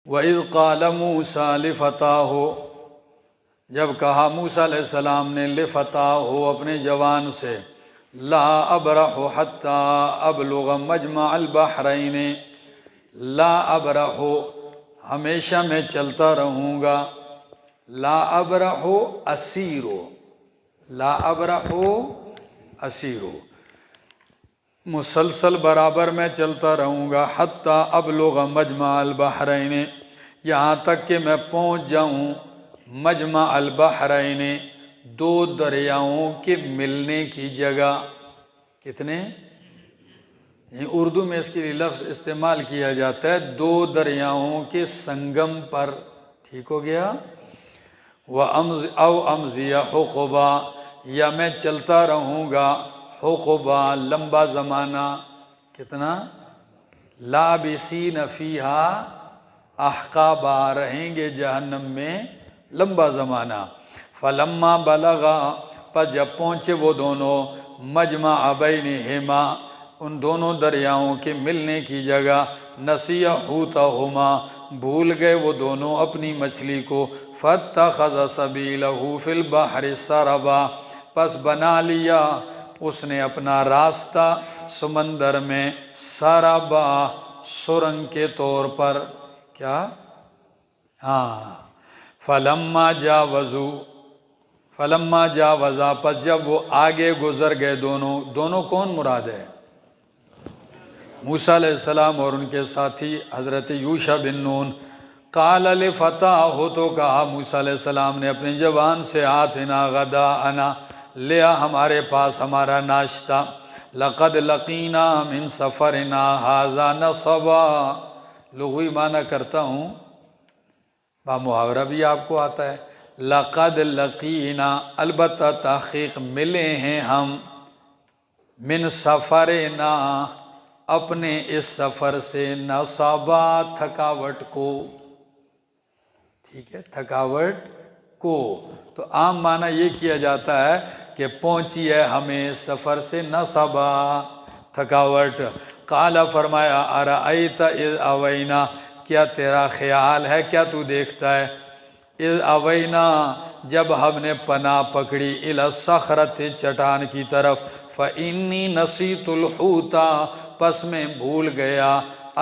وَإِذْ قَالَ مُوسَىٰ لِفَتَاهُ، جب کہا موسیٰ علیہ السلام نے لِفَتَاهُ اپنے جوان سے، لا ابرح حتیٰ ابلغ مجمع البحرین، لا ابرح ہمیشہ میں چلتا رہوں گا، لا ابرح اسیرو، لا ابرح اسیرو مسلسل برابر میں چلتا رہوں گا، حتیٰ ابلغ مجمع البحرین یہاں تک کہ میں پہنچ جاؤں مجمع البحرین دو دریاؤں کے ملنے کی جگہ۔ کتنے؟ اردو میں اس کے لیے لفظ استعمال کیا جاتا ہے دو دریاؤں کے سنگم پر، ٹھیک ہو گیا؟ او امضی حقبا، یا میں چلتا رہوں گا حقبا لمبا زمانہ، کتنا؟ لابسین فیہا احقابا، رہیں گے جہنم میں لمبا زمانہ۔ فلما بلغا، پس جب پہنچے وہ دونوں مجمع بینہما ان دونوں دریاؤں کے ملنے کی جگہ، نسی حوتہما بھول گئے وہ دونوں اپنی مچھلی کو، فاتخذ سبیلہ فی البحر سربا، پس بنا لیا اس نے اپنا راستہ سمندر میں، سربا سرنگ کے طور پر، کیا؟ ہاں، فلما جاوزا، پس جب وہ آگے گزر گئے دونوں کون مراد ہے؟ موسیٰ علیہ السلام اور ان کے ساتھی حضرت یوشع بن نون۔ قال لفتاہ، تو کہا موسیٰ علیہ السلام نے اپنی جوان سے، آتنا غداءنا، لیا ہمارے پاس ہمارا ناشتہ، لقد لقینا من سفرنا ھذا نصبا، لغوی معنی کرتا ہوں، با محاورہ بھی آپ کو آتا ہے، لقد لقینا البتہ تحقیق ملے ہیں ہم، من سفرنا اپنے اس سفر سے، نصبا تھکاوٹ کو، ٹھیک ہے، تھکاوٹ کو، تو عام معنی یہ کیا جاتا ہے کہ پہنچی ہے ہمیں سفر سے نصبا تھکاوٹ۔ قال فرمایا، ارأیت اذ اوینا، کیا تیرا خیال ہے، کیا تو دیکھتا ہے، اذ اوینا جب ہم نے پناہ پکڑی، الی الصخرۃ چٹان کی طرف، فانی نسیت الحوت، پس میں بھول گیا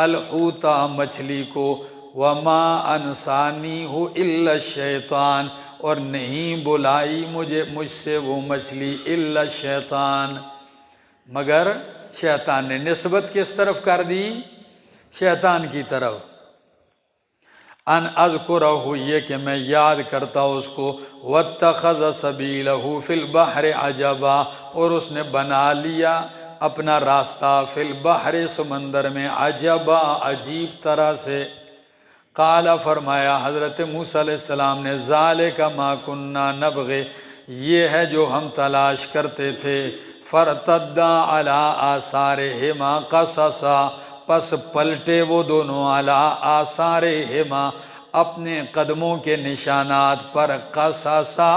الحوت مچھلی کو، وما انسانیہ الا الشیطان، اور نہیں بلائی مجھ سے وہ مچھلی الا الشیطان، مگر شیطان نے۔ نسبت کس طرف کر دی؟ شیطان کی طرف۔ ان اذکرہ، یہ کہ میں یاد کرتا اس کو، واتخذ سبیلہ فی البحر عجبا، اور اس نے بنا لیا اپنا راستہ فی البحر سمندر میں، عجبا عجیب طرح سے۔ قال فرمایا حضرت موسیٰ علیہ السلام نے، ذالک ما کننا نبغی، یہ ہے جو ہم تلاش کرتے تھے، فرتدا علی آثارہما قصصا، پس پلٹے وہ دونوں علی آثارہما اپنے قدموں کے نشانات پر، قصصا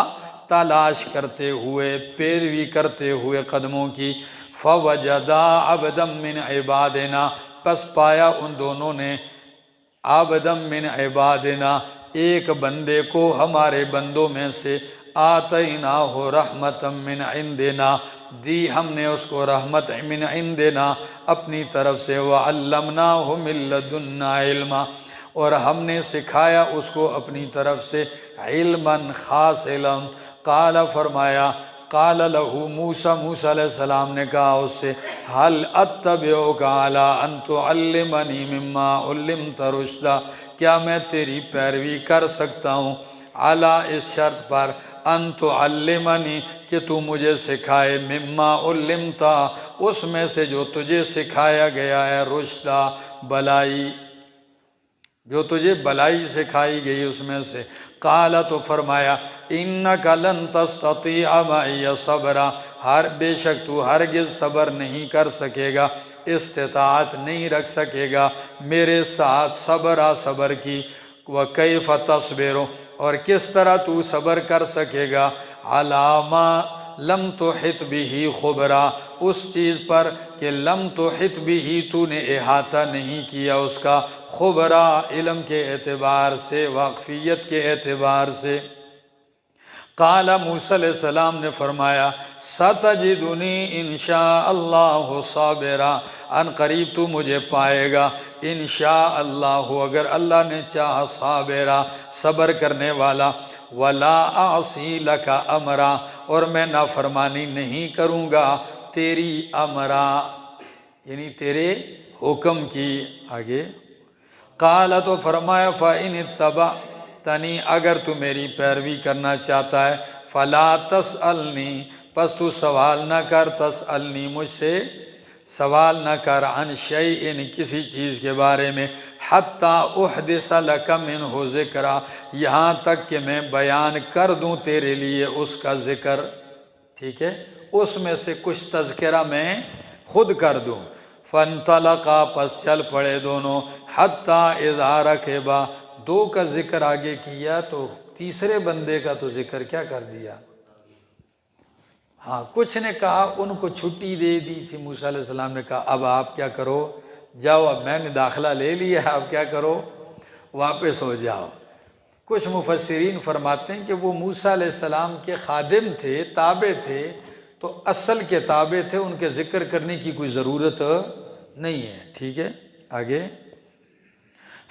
تلاش کرتے ہوئے، پیروی کرتے ہوئے قدموں کی، فوجدا عبدا من عبادنا، پس پایا ان دونوں نے عبدا من عبادنا ایک بندے کو ہمارے بندوں میں سے، آتیناہ رحمتا من عندنا، دی ہم نے اس کو رحمت من عندنا اپنی طرف سے، وعلمناہ من لدنا علما، اور ہم نے سکھایا اس کو اپنی طرف سے علما خاص علم۔ قال فرمایا، قال لہو موسیٰ، موسیٰ علیہ السلام نے کہا اس سے، هل اتبعک علی ان تعلمنی مما علمت رشدا، کیا میں تیری پیروی کر سکتا ہوں، علی اس شرط پر، ان تعلمنی کہ تو مجھے سکھائے، مما علمت اس میں سے جو تجھے سکھایا گیا ہے، رشدا بلائی، جو تجھے بلائی سکھائی گئی اس میں سے۔ قال، تو فرمایا، انک لن تستطیع معی صبرا، بے شک تو ہرگز صبر نہیں کر سکے گا، استطاعت نہیں رکھ سکے گا میرے ساتھ صبر کی، وکیف تصبر، اور کس طرح تو صبر کر سکے گا، علی ما لم تحط بھی خبرا، اس چیز پر کہ لم تحط بھی تو نے احاطہ نہیں کیا اس کا، خبرا علم کے اعتبار سے، واقفیت کے اعتبار سے۔ قال موسیٰ علیہ السلام نے فرمایا ستجدنی انشاء اللہ صابرا، ان قریب تو مجھے پائے گا انشاء اللہ اگر اللہ نے چاہا، صابرا صبر کرنے والا، ولا اعصی لک امرا اور میں نافرمانی نہیں کروں گا تیری، امرا یعنی تیرے حکم کی۔ آگے قال تو فرمایا فَإِنِ اتَّبَعْتَنِی اگر تو میری پیروی کرنا چاہتا ہے، فَلَا تَسْأَلْنِی پس تو سوال نہ کر، تسألنی مجھ سے سوال نہ کر، عن شیئن کسی چیز کے بارے میں، حتی احدث لک منہ ذکرا یہاں تک کہ میں بیان کر دوں تیرے لیے اس کا ذکر، ٹھیک ہے، اس میں سے کچھ تذکرہ میں خود کر دوں۔ فانطلقا پس چل پڑے دونوں، حتی اذا رکبا دو کا ذکر آگے کیا تو تیسرے بندے کا تو ذکر کیا کر دیا؟ ہاں کچھ نے کہا ان کو چھٹی دے دی تھی، موسیٰ علیہ السلام نے کہا اب آپ کیا کرو، جاؤ اب میں نے داخلہ لے لیا، اب کیا کرو، واپس ہو جاؤ۔ کچھ مفسرین فرماتے ہیں کہ وہ موسیٰ علیہ السلام کے خادم تھے، تابع تھے، تو اصل کے تابع تھے، ان کے ذکر کرنے کی کوئی ضرورت نہیں ہے، ٹھیک ہے۔ آگے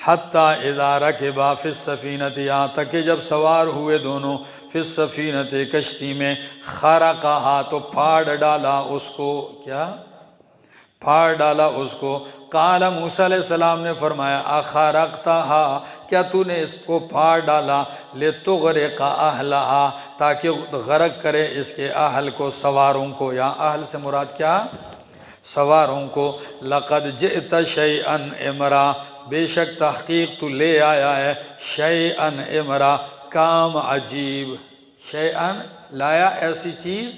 حتی اذا رکبا فی السفینۃ یہاں تک کہ جب سوار ہوئے دونوں فی السفینۃ کشتی میں، خرقہا تو پھاڑ ڈالا اس کو، کیا پھاڑ ڈالا اس کو۔ قال موسیٰ علیہ السلام نے فرمایا اخرقتہا کیا تو نے اس کو پھاڑ ڈالا، لتغرق اہلہا تاکہ غرق کرے اس کے اہل کو، سواروں کو، یا اہل سے مراد کیا، سواروں کو۔ لقد جئت شیئا امرا بے شک تحقیق تو لے آیا ہے، شیئا امرا کام عجیب، شیئا لایا ایسی چیز،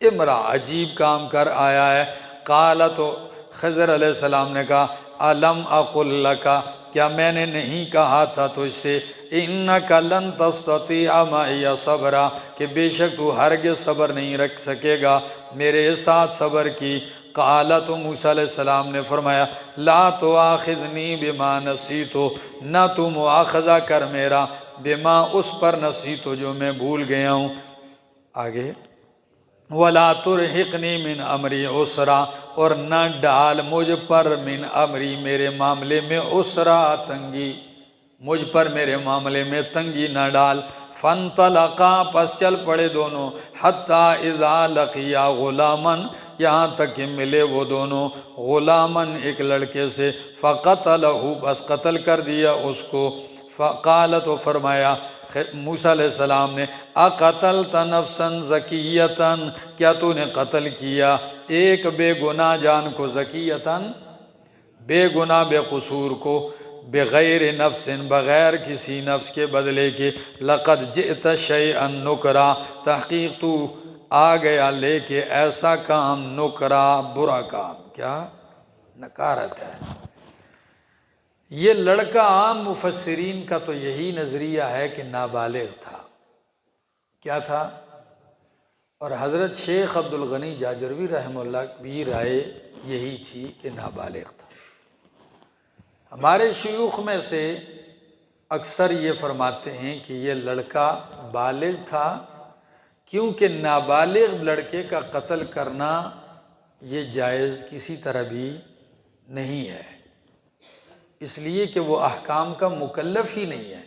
امرا عجیب کام کر آیا ہے۔ قال تو خضر علیہ السلام نے کہا الم اقل لکا کیا میں نے نہیں کہا تھا تجھ سے، انک لن تستطیع معی صبرا کہ بے شک تو ہرگز صبر نہیں رکھ سکے گا میرے ساتھ صبر کی۔ قال تو موسیٰ علیہ السلام نے فرمایا لا تواخذنی بما نسیتو نہ تو مواخذہ کر میرا، بما اس پر نسیتو جو میں بھول گیا ہوں۔ آگے وَلَا تُرْحِقْنِی مِنْ أَمْرِی عُسْرًا اور نہ ڈال مجھ پر من امری میرے معاملے میں عسرا تنگی، مجھ پر میرے معاملے میں تنگی نہ ڈال۔ فانطلقا پس چل پڑے دونوں، حتی اذا لقیا غلامن یہاں تک کہ ملے وہ دونوں غلامن ایک لڑکے سے، فقتلہ بس قتل کر دیا اس کو۔ فقال تو فرمایا موسیٰ علیہ السلام نے اقتلت نفسا زکیتا کیا تو نے قتل کیا ایک بے گناہ جان کو، زکیتا بے گناہ بے قصور کو، بغیر نفس بغیر کسی نفس کے بدلے کے، لقد جئت شیئا نکرا تحقیق تو آ گیا لے کے ایسا کام، نکرا برا کام، کیا نکارت ہے۔ یہ لڑکا عام مفسرین کا تو یہی نظریہ ہے کہ نابالغ تھا، کیا تھا، اور حضرت شیخ عبدالغنی جاجروی رحمہ اللہ کی رائے یہی تھی کہ نابالغ تھا۔ ہمارے شیوخ میں سے اکثر یہ فرماتے ہیں کہ یہ لڑکا بالغ تھا، کیونکہ نابالغ لڑکے کا قتل کرنا یہ جائز کسی طرح بھی نہیں ہے، اس لیے کہ وہ احکام کا مکلف ہی نہیں ہے،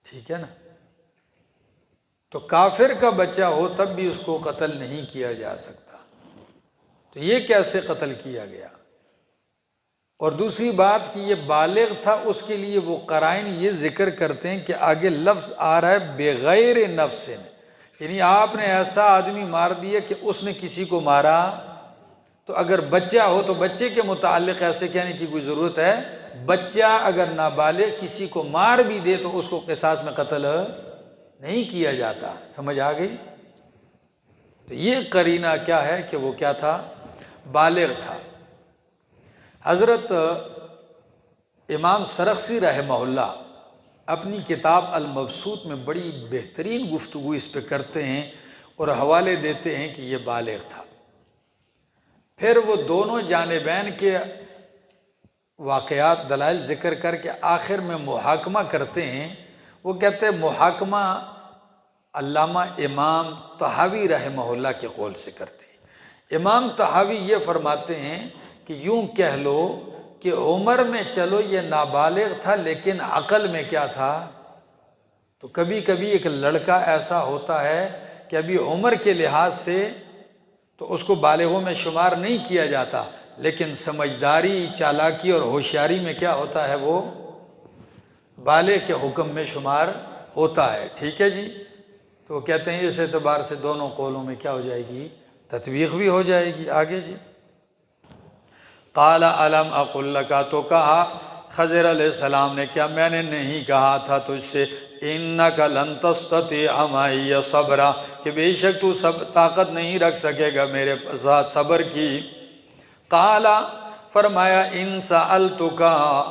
ٹھیک ہے نا۔ تو کافر کا بچہ ہو تب بھی اس کو قتل نہیں کیا جا سکتا، تو یہ کیسے قتل کیا گیا؟ اور دوسری بات کہ یہ بالغ تھا، اس کے لیے وہ قرائن یہ ذکر کرتے ہیں کہ آگے لفظ آ رہا ہے بغیر نفس، یعنی آپ نے ایسا آدمی مار دیا کہ اس نے کسی کو مارا، تو اگر بچہ ہو تو بچے کے متعلق ایسے کہنے کی کوئی ضرورت ہے؟ بچہ اگر نابالغ کسی کو مار بھی دے تو اس کو قصاص میں قتل نہیں کیا جاتا، سمجھ آ گئی؟ تو یہ قرینہ کیا ہے کہ وہ کیا تھا، بالغ تھا۔ حضرت امام سرخسی رحمہ اللہ اپنی کتاب المبسوط میں بڑی بہترین گفتگو اس پہ کرتے ہیں، اور حوالے دیتے ہیں کہ یہ بالغ تھا۔ پھر وہ دونوں جانبین کے واقعات دلائل ذکر کر کے آخر میں محاکمہ کرتے ہیں۔ وہ کہتے ہیں محاکمہ علامہ امام طحاوی رحمہ اللہ کے قول سے کرتے ہیں۔ امام طحاوی یہ فرماتے ہیں کہ یوں کہہ لو کہ عمر میں چلو یہ نابالغ تھا لیکن عقل میں کیا تھا؟ تو کبھی کبھی ایک لڑکا ایسا ہوتا ہے کہ ابھی عمر کے لحاظ سے تو اس کو بالغوں میں شمار نہیں کیا جاتا، لیکن سمجھداری، چالاکی اور ہوشیاری میں کیا ہوتا ہے؟ وہ بالغ کے حکم میں شمار ہوتا ہے۔ ٹھیک ہے جی، تو کہتے ہیں اس اعتبار سے دونوں قولوں میں کیا ہو جائے گی؟ تطبیق بھی ہو جائے گی۔ آگے جی، قال الم اقل لک، تو کہا خضر علیہ السلام نے، کیا میں نے نہیں کہا تھا تجھ سے انک لن تستطیع معی صبرا، کہ بے شک تو طاقت نہیں رکھ سکے گا میرے ساتھ صبر کی۔ قال، فرمایا ان سألتک،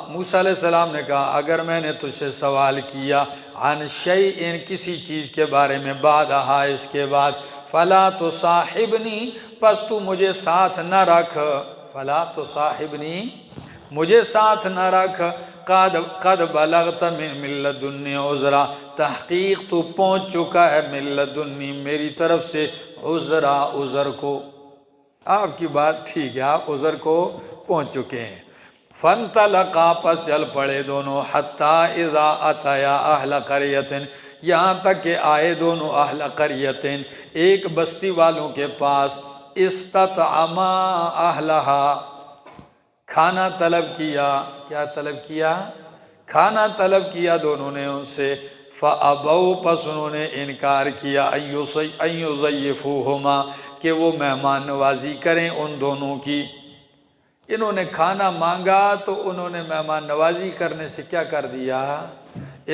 موسیٰ علیہ السلام نے کہا اگر میں نے تجھ سے سوال کیا عن شیء، کسی چیز کے بارے میں، بعدہا، اس کے بعد، فلا تصاحبنی، پس تو مجھے ساتھ نہ رکھ، فلا تصاحبنی، مجھے ساتھ نہ رکھ، قد بلغت من لدنی عذرا، تحقیق تو پہنچ چکا ہے من لدنی، میری طرف سے، عذرا، عذر کو، آپ کی بات ٹھیک ہے، آپ عذر کو پہنچ چکے ہیں۔ فانطلقا، پس چل پڑے دونوں، حتی اذا اتیا اہل قریۃ، یہاں تک کہ آئے دونوں اہل قریۃ، ایک بستی والوں کے پاس، استطعما اہلہا، کھانا طلب کیا، کیا طلب کیا؟ کھانا طلب کیا دونوں نے ان سے، فَأَبَوْا، پس انہوں نے انکار کیا، أَن يُضَيِّفُوهُمَا، کہ وہ مہمان نوازی کریں ان دونوں کی۔ انہوں نے کھانا مانگا تو انہوں نے مہمان نوازی کرنے سے کیا کر دیا؟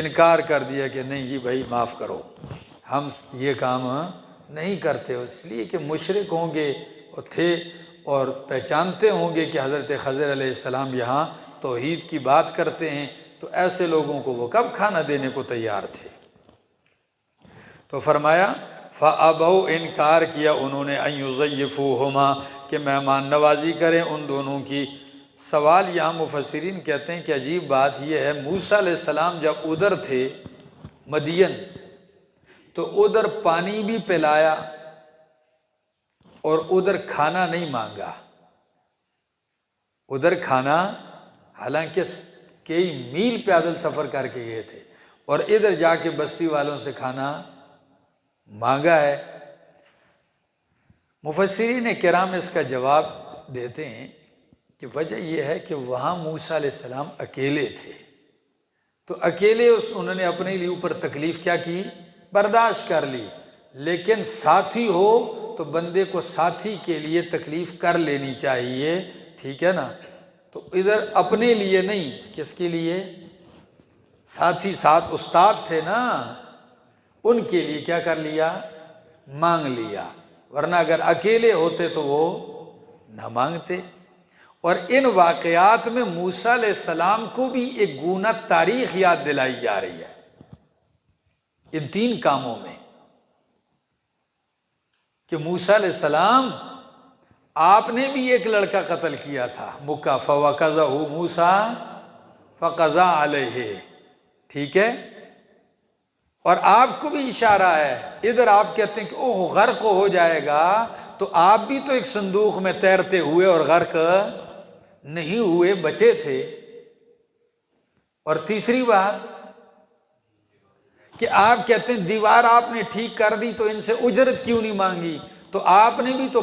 انکار کر دیا کہ نہیں جی بھائی معاف کرو، ہم یہ کام نہیں کرتے، اس لیے کہ مشرک ہوں گے اور تھے اور پہچانتے ہوں گے کہ حضرت خضر علیہ السلام یہاں توحید کی بات کرتے ہیں، تو ایسے لوگوں کو وہ کب کھانا دینے کو تیار تھے؟ تو فرمایا فَأَبَوْا، انکار کیا انہوں نے، أَن يُضَيِّفُوهُمَا، کہ مہمان نوازی کریں ان دونوں کی۔ سوال یہاں مفسرین کہتے ہیں کہ عجیب بات یہ ہے، موسیٰ علیہ السلام جب ادھر تھے مدین، تو ادھر پانی بھی پلایا اور ادھر کھانا نہیں مانگا۔ ادھر کھانا، حالانکہ کئی میل پیدل سفر کر کے گئے تھے، اور ادھر جا کے بستی والوں سے کھانا مانگا ہے۔ مفسرین کرام اس کا جواب دیتے ہیں کہ وجہ یہ ہے کہ وہاں موسیٰ علیہ السلام اکیلے تھے، تو اکیلے انہوں نے اپنے لیے اوپر تکلیف کیا کی؟ برداشت کر لی، لیکن ساتھی ہو تو بندے کو ساتھی کے لیے تکلیف کر لینی چاہیے، ٹھیک ہے نا؟ تو ادھر اپنے لیے نہیں، کس کے لیے؟ ساتھی ساتھ استاد تھے نا، ان کے لیے کیا کر لیا؟ مانگ لیا، ورنہ اگر اکیلے ہوتے تو وہ نہ مانگتے۔ اور ان واقعات میں موسیٰ علیہ السلام کو بھی ایک گونا تاریخ یاد دلائی جا رہی ہے، ان تین کاموں میں، کہ موسیٰ علیہ السلام، آپ نے بھی ایک لڑکا قتل کیا تھا، مکہ، فَوَقَذَهُ مُوسَىٰ فَقَضَىٰ عَلَيْهِ، ٹھیک ہے؟ اور آپ کو بھی اشارہ ہے، ادھر آپ کہتے ہیں کہ اوہ غرق ہو جائے گا، تو آپ بھی تو ایک صندوق میں تیرتے ہوئے اور غرق نہیں ہوئے، بچے تھے۔ اور تیسری بات کہ آپ کہتے ہیں دیوار آپ نے ٹھیک کر دی تو ان سے اجرت کیوں نہیں مانگی؟ تو آپ نے بھی تو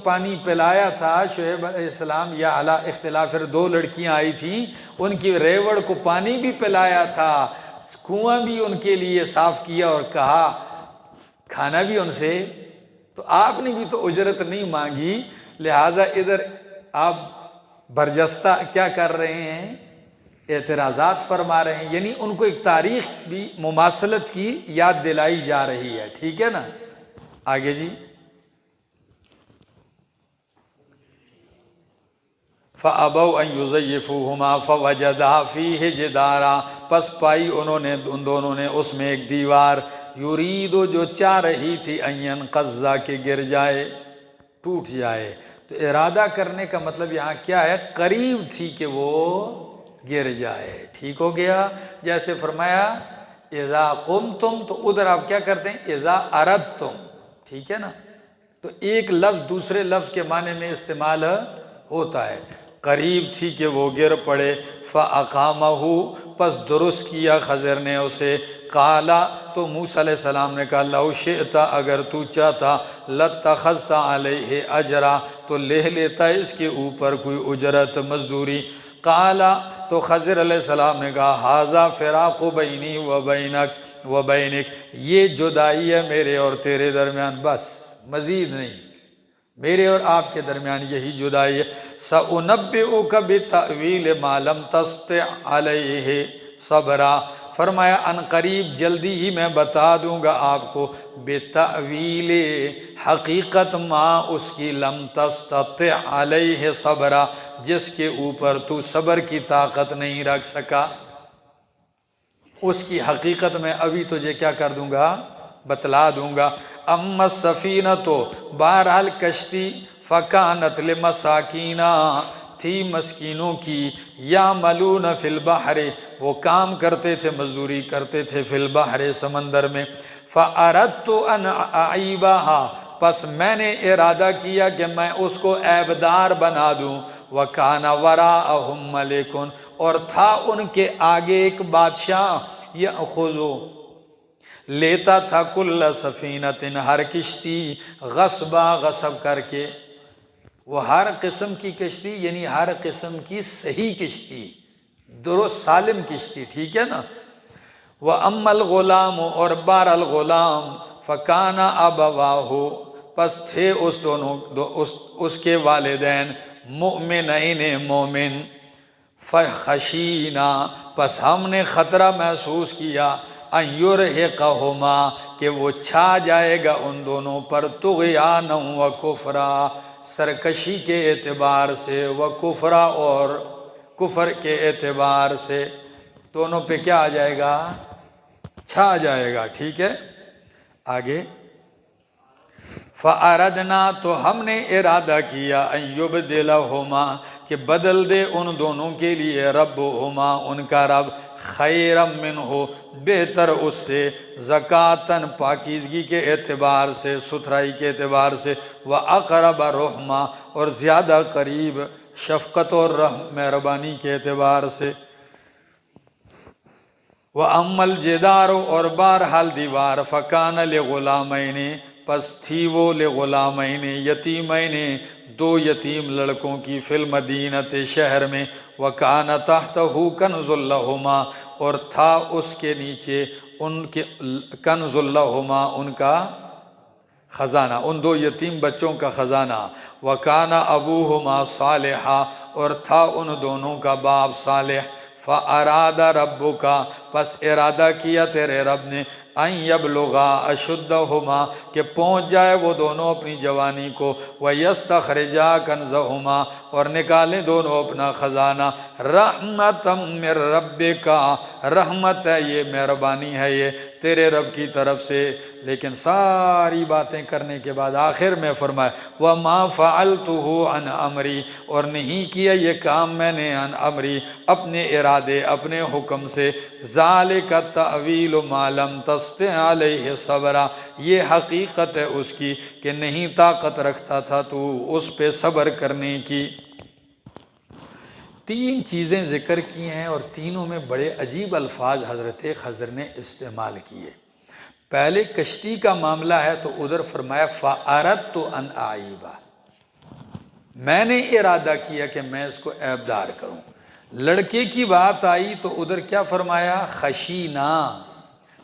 پانی پلایا تھا، شعیب علیہ السلام یا علی اختلاف، پھر دو لڑکیاں آئی تھیں، ان کی ریوڑ کو پانی بھی پلایا تھا، کنواں بھی ان کے لیے صاف کیا اور کہا کھانا بھی ان سے، تو آپ نے بھی تو اجرت نہیں مانگی، لہٰذا ادھر آپ برجستہ کیا کر رہے ہیں؟ اعتراضات فرما رہے ہیں، یعنی ان کو ایک تاریخ بھی مماثلت کی یاد دلائی جا رہی ہے، ٹھیک ہے نا؟ آگے جی، فَأَبَوْا أَن يُزَيِّفُوهُمَا فَوَجَدَا فِيهِ جِدَارًا، پس پائی انہوں نے ان دونوں نے اس میں ایک دیوار، یریدو جو چاہ رہی تھی ان ينقض کہ گر جائے، ٹوٹ جائے۔ تو ارادہ کرنے کا مطلب یہاں کیا ہے؟ قریب تھی کہ وہ گر جائے۔ ٹھیک ہو گیا؟ جیسے فرمایا اذا قمتم، تو ادھر آپ کیا کرتے ہیں؟ اذا اردتم، ٹھیک ہے نا؟ تو ایک لفظ دوسرے لفظ کے معنی میں استعمال ہوتا ہے۔ قریب تھی کہ وہ گر پڑے، فَأَقَامَهُ، پس درست کیا خضر نے اسے۔ قَالَ، تو موسیٰ علیہ السلام نے کہا لَوْ شِئْتَ، اگر تو چاہتا، لَاتَّخَذْتَ عَلَيْهِ أَجْرًا، تو لے لیتا اس کے اوپر کوئی اجرت، مزدوری۔ قَالَ، تو خضر علیہ السلام نے کہا هَذَا فِرَاقُ بَيْنِي وَبَيْنِكَ، یہ جدائی ہے میرے اور تیرے درمیان، بس مزید نہیں، میرے اور آپ کے درمیان یہی جدائی ہے۔ سَأُنَبِّئُكَ بِتَأْوِيلِ مَا لَمْ تَسْطِعْ عَلَيْهِ صَبْرًا، فرمایا ان قریب جلدی ہی میں بتا دوں گا آپ کو، بِتَأْوِيلِ، حقیقت، ما اس کی، لم تستطع علیہ صبرا، جس کے اوپر تو صبر کی طاقت نہیں رکھ سکا، اس کی حقیقت میں ابھی تجھے کیا کر دوں گا؟ بتلا دوں گا۔ اما السفینہ، تو بہرحال کشتی، فکانت لمساکینہ، تھی مسکینوں کی، یعملون فی البحر، وہ کام کرتے تھے، مزدوری کرتے تھے، فی البحر، سمندر میں، فاردت ان اعیبہا، پس میں نے ارادہ کیا کہ میں اس کو عیبدار بنا دوں، وَكَانَ وَرَاءَهُمْ مَلِكٌ، اور تھا ان کے آگے ایک بادشاہ، یأخذو، لیتا تھا، کل سفینۃ، ہر کشتی، غصبا، غصب کر کے، وہ ہر قسم کی کشتی، یعنی ہر قسم کی صحیح کشتی، درست سالم کشتی، ٹھیک ہے نا؟ وَأَمَّا الْغُلَامُ، اور بار الغلام، فَكَانَ أَبَوَاهُ، پس تھے اس دونوں اس کے والدین، مؤمنین، مومن، فَخَشِينَا، پس ہم نے خطرہ محسوس کیا، ان یرہقہما، کہ وہ چھا جائے گا ان دونوں پر، طغیانا و کفرا، سرکشی کے اعتبار سے، و کفرا، اور کفر کے اعتبار سے، دونوں پہ کیا آ جائے گا؟ چھا جائے گا، ٹھیک ہے؟ آگے، فَأَرَدْنَا، تو ہم نے ارادہ کیا، ان یبدلہما، کہ بدل دے ان دونوں کے لیے، ربہما، ان کا رب، خیرم منہ، بہتر اس سے، زکاتن، پاکیزگی کے اعتبار سے، ستھرائی کے اعتبار سے، وَأَقْرَبَ رُحْمًا، اور زیادہ قریب، شفقت اور رحم، مہربانی کے اعتبار سے۔ وَأَمَّا الْجِدَارُ، اور بہرحال دیوار، فَكَانَ لِغُلَامَيْنِ، پس تھی وہ، لغلامین، یتیمین، دو یتیم لڑکوں کی، فی المدینۃ، شہر میں، وَكَانَ تَحْتَهُ كَنْزٌ لَهُمَا، اور تھا اس کے نیچے ان کے، کنز لہما، ان کا خزانہ، ان دو یتیم بچوں کا خزانہ، وَكَانَ أَبُوهُمَا صَالِحًا، اور تھا ان دونوں کا باپ صالح، فَأَرَادَ رَبُّكَ، پس ارادہ کیا تیرے رب نے، ان یبلغا اشدہما، کہ پہنچ جائے وہ دونوں اپنی جوانی کو، ویستخرجا کنزہما، اور نکالیں دونوں اپنا خزانہ، رحمتا من ربک، رحمت ہے یہ، مہربانی ہے یہ تیرے رب کی طرف سے۔ لیکن ساری باتیں کرنے کے بعد آخر میں فرمایا، وما فعلتہ عن امری، اور نہیں کیا یہ کام میں نے، عن امری، اپنے ارادے، اپنے حکم سے، ذالک تأویل ما لم تستطع علیہ صبرا، یہ حقیقت ہے اس کی کہ نہیں طاقت رکھتا تھا تو اس پہ صبر کرنے کی۔ تین چیزیں ذکر کی ہیں اور تینوں میں بڑے عجیب الفاظ حضرت خضر نے استعمال کیے۔ پہلے کشتی کا معاملہ ہے تو ادھر فرمایا فَأَرَدْتُ أَنْ أَعِيبَ، میں نے ارادہ کیا کہ میں اس کو عیبدار کروں۔ لڑکے کی بات آئی تو ادھر کیا فرمایا؟ خشینا،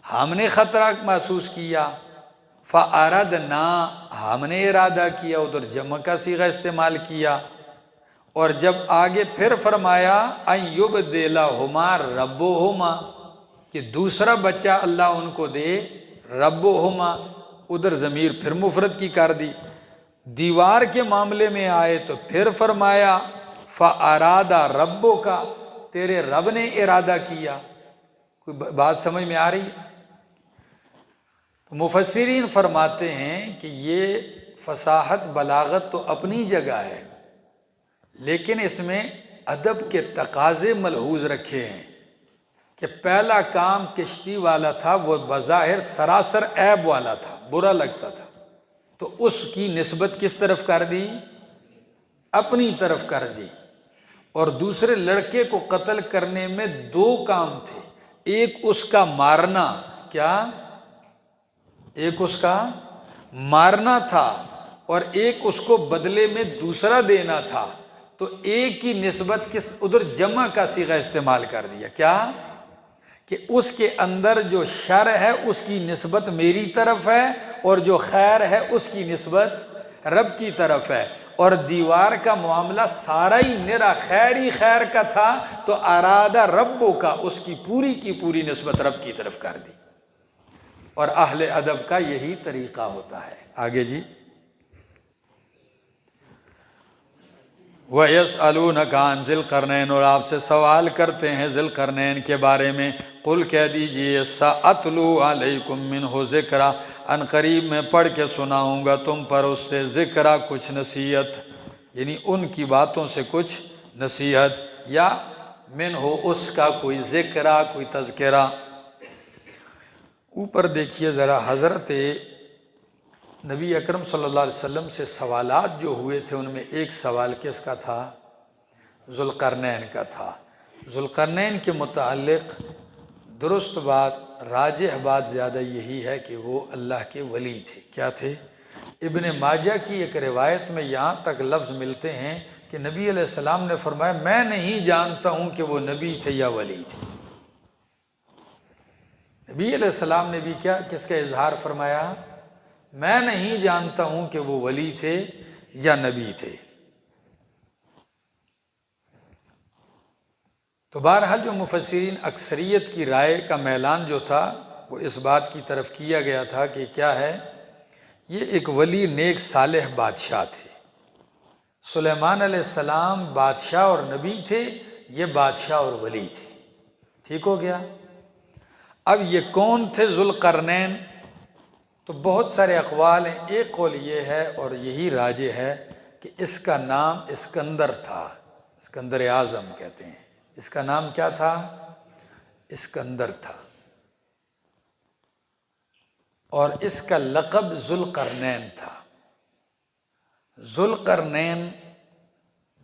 ہم نے خطرہ محسوس کیا، فَأَرَدْنَا، ہم نے ارادہ کیا، ادھر جمع کا صیغہ استعمال کیا، اور جب آگے پھر فرمایا اَن یُبْدِلَہُمَا رَبُّهُمَا، کہ دوسرا بچہ اللہ ان کو دے، ربہما، ادھر ضمیر پھر مفرد کی کر دی۔ دیوار کے معاملے میں آئے تو پھر فرمایا فَأَرَادَ رَبُّكَ، تیرے رب نے ارادہ کیا۔ کوئی بات سمجھ میں آ رہی ہے؟ مفسرین فرماتے ہیں کہ یہ فصاحت بلاغت تو اپنی جگہ ہے، لیکن اس میں ادب کے تقاضے ملحوظ رکھے ہیں کہ پہلا کام کشتی والا تھا، وہ بظاہر سراسر عیب والا تھا، برا لگتا تھا، تو اس کی نسبت کس طرف کر دی؟ اپنی طرف کر دی۔ اور دوسرے لڑکے کو قتل کرنے میں دو کام تھے، ایک اس کا مارنا، کیا؟ ایک اس کا مارنا تھا، اور ایک اس کو بدلے میں دوسرا دینا تھا۔ تو ایک کی نسبت کس ادھر جمع کا صیغہ استعمال کر دیا، کیا؟ کہ اس کے اندر جو شر ہے اس کی نسبت میری طرف ہے، اور جو خیر ہے اس کی نسبت رب کی طرف ہے۔ اور دیوار کا معاملہ سارا ہی نرا خیر ہی خیر کا تھا، تو ارادہ ربو کا، اس کی پوری نسبت رب کی طرف کر دی۔ اور اہل ادب کا یہی طریقہ ہوتا ہے۔ آگے جی، وَيَسْأَلُونَكَ عَنْ ذِي الْقَرْنَيْنِ، اور آپ سے سوال کرتے ہیں ذی القرنین کے بارے میں۔ قل کہہ دیجئے سَأَتْلُو عَلَيْكُم مِّنْهُ ذِكْرًا، ان قریب میں پڑھ کے سناؤں گا تم پر اس سے ذکرہ، کچھ نصیحت، یعنی ان کی باتوں سے کچھ نصیحت، یا منہ اس کا کوئی ذکرہ، کوئی تذکرہ۔ اوپر دیکھیے ذرا، حضرت نبی اکرم صلی اللہ علیہ وسلم سے سوالات جو ہوئے تھے، ان میں ایک سوال کس کا تھا؟ ذوالقرنین کا تھا۔ ذوالقرنین کے متعلق درست بات، راجح بات زیادہ یہی ہے کہ وہ اللہ کے ولی تھے۔ کیا تھے؟ ابن ماجہ کی ایک روایت میں یہاں تک لفظ ملتے ہیں کہ نبی علیہ السلام نے فرمایا میں نہیں جانتا ہوں کہ وہ نبی تھے یا ولی تھے۔ نبی علیہ السلام نے بھی کیا، کس کا اظہار فرمایا؟ میں نہیں جانتا ہوں کہ وہ ولی تھے یا نبی تھے۔ تو بہرحال جو مفسرین اکثریت کی رائے کا میلان جو تھا وہ اس بات کی طرف کیا گیا تھا کہ کیا ہے، یہ ایک ولی نیک صالح بادشاہ تھے۔ سلیمان علیہ السلام بادشاہ اور نبی تھے، یہ بادشاہ اور ولی تھے۔ ٹھیک ہو گیا؟ اب یہ کون تھے ذوالقرنین؟ تو بہت سارے اقوال ہیں۔ ایک قول یہ ہے اور یہی راجح ہے کہ اس کا نام اسکندر تھا، اسکندر اعظم کہتے ہیں۔ اس کا نام کیا تھا؟ اسکندر تھا، اور اس کا لقب ذوالقرنین تھا۔ ذوالقرنین،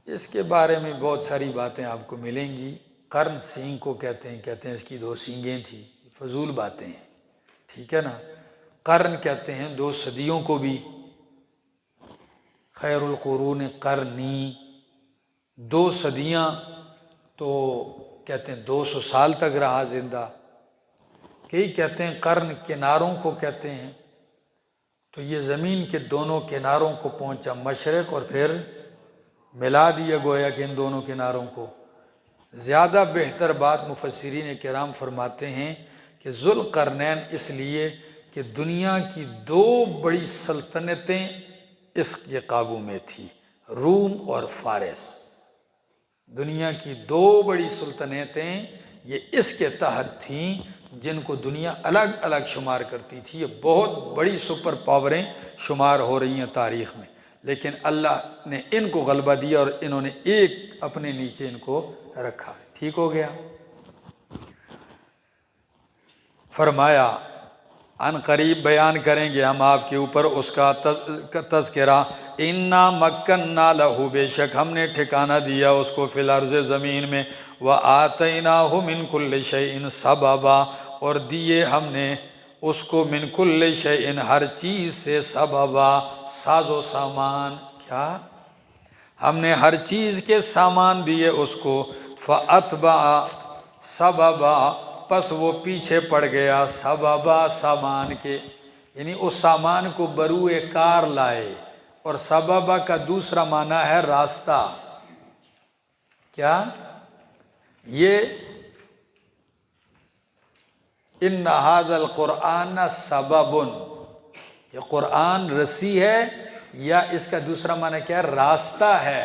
اس کے بارے میں بہت ساری باتیں آپ کو ملیں گی۔ قرن سینگ کو کہتے ہیں اس کی دو سینگیں تھیں، فضول باتیں ہیں، ٹھیک ہے نا۔ قرن کہتے ہیں 2 صدیوں کو بھی، خیر القرون قرنی، 2 صدیاں، تو کہتے ہیں 200 سال تک رہا زندہ۔ کئی کہتے ہیں قرن کناروں کو کہتے ہیں، تو یہ زمین کے دونوں کناروں کو پہنچا مشرق اور پھر ملا دیا گویا کہ ان دونوں کناروں کو۔ زیادہ بہتر بات مفسرین کرام فرماتے ہیں کہ ذوالقرنین اس لیے کہ دنیا کی 2 بڑی سلطنتیں اس کے قابو میں تھی، روم اور فارس۔ دنیا کی 2 بڑی سلطنتیں یہ اس کے تحت تھیں، جن کو دنیا الگ الگ شمار کرتی تھی۔ یہ بہت بڑی سپر پاوریں شمار ہو رہی ہیں تاریخ میں، لیکن اللہ نے ان کو غلبہ دیا اور انہوں نے ایک اپنے نیچے ان کو رکھا۔ ٹھیک ہو گیا؟ فرمایا ان قریب بیان کریں گے ہم آپ کے اوپر اس کا تذکرہ۔ انا مکننا لہو، بے شک ہم نے ٹھکانہ دیا اس کو فی الارض، زمین میں، وآتیناہ من کل شیء سببا، اور دیے ہم نے اس کو من کل شیء، ہر چیز سے، سببا، ساز و سامان۔ کیا؟ ہم نے ہر چیز کے سامان دیے اس کو۔ فاتبع سببا، پس وہ پیچھے پڑ گیا، سببا، سامان کے، یعنی اس سامان کو بروئے کار لائے۔ اور سببا کا دوسرا معنی ہے راستہ۔ کیا؟ یہ ان ھذا القرآن سبب، یہ قرآن رسی ہے، یا اس کا دوسرا معنی کیا ہے؟ راستہ ہے،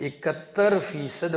71%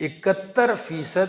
71%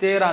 13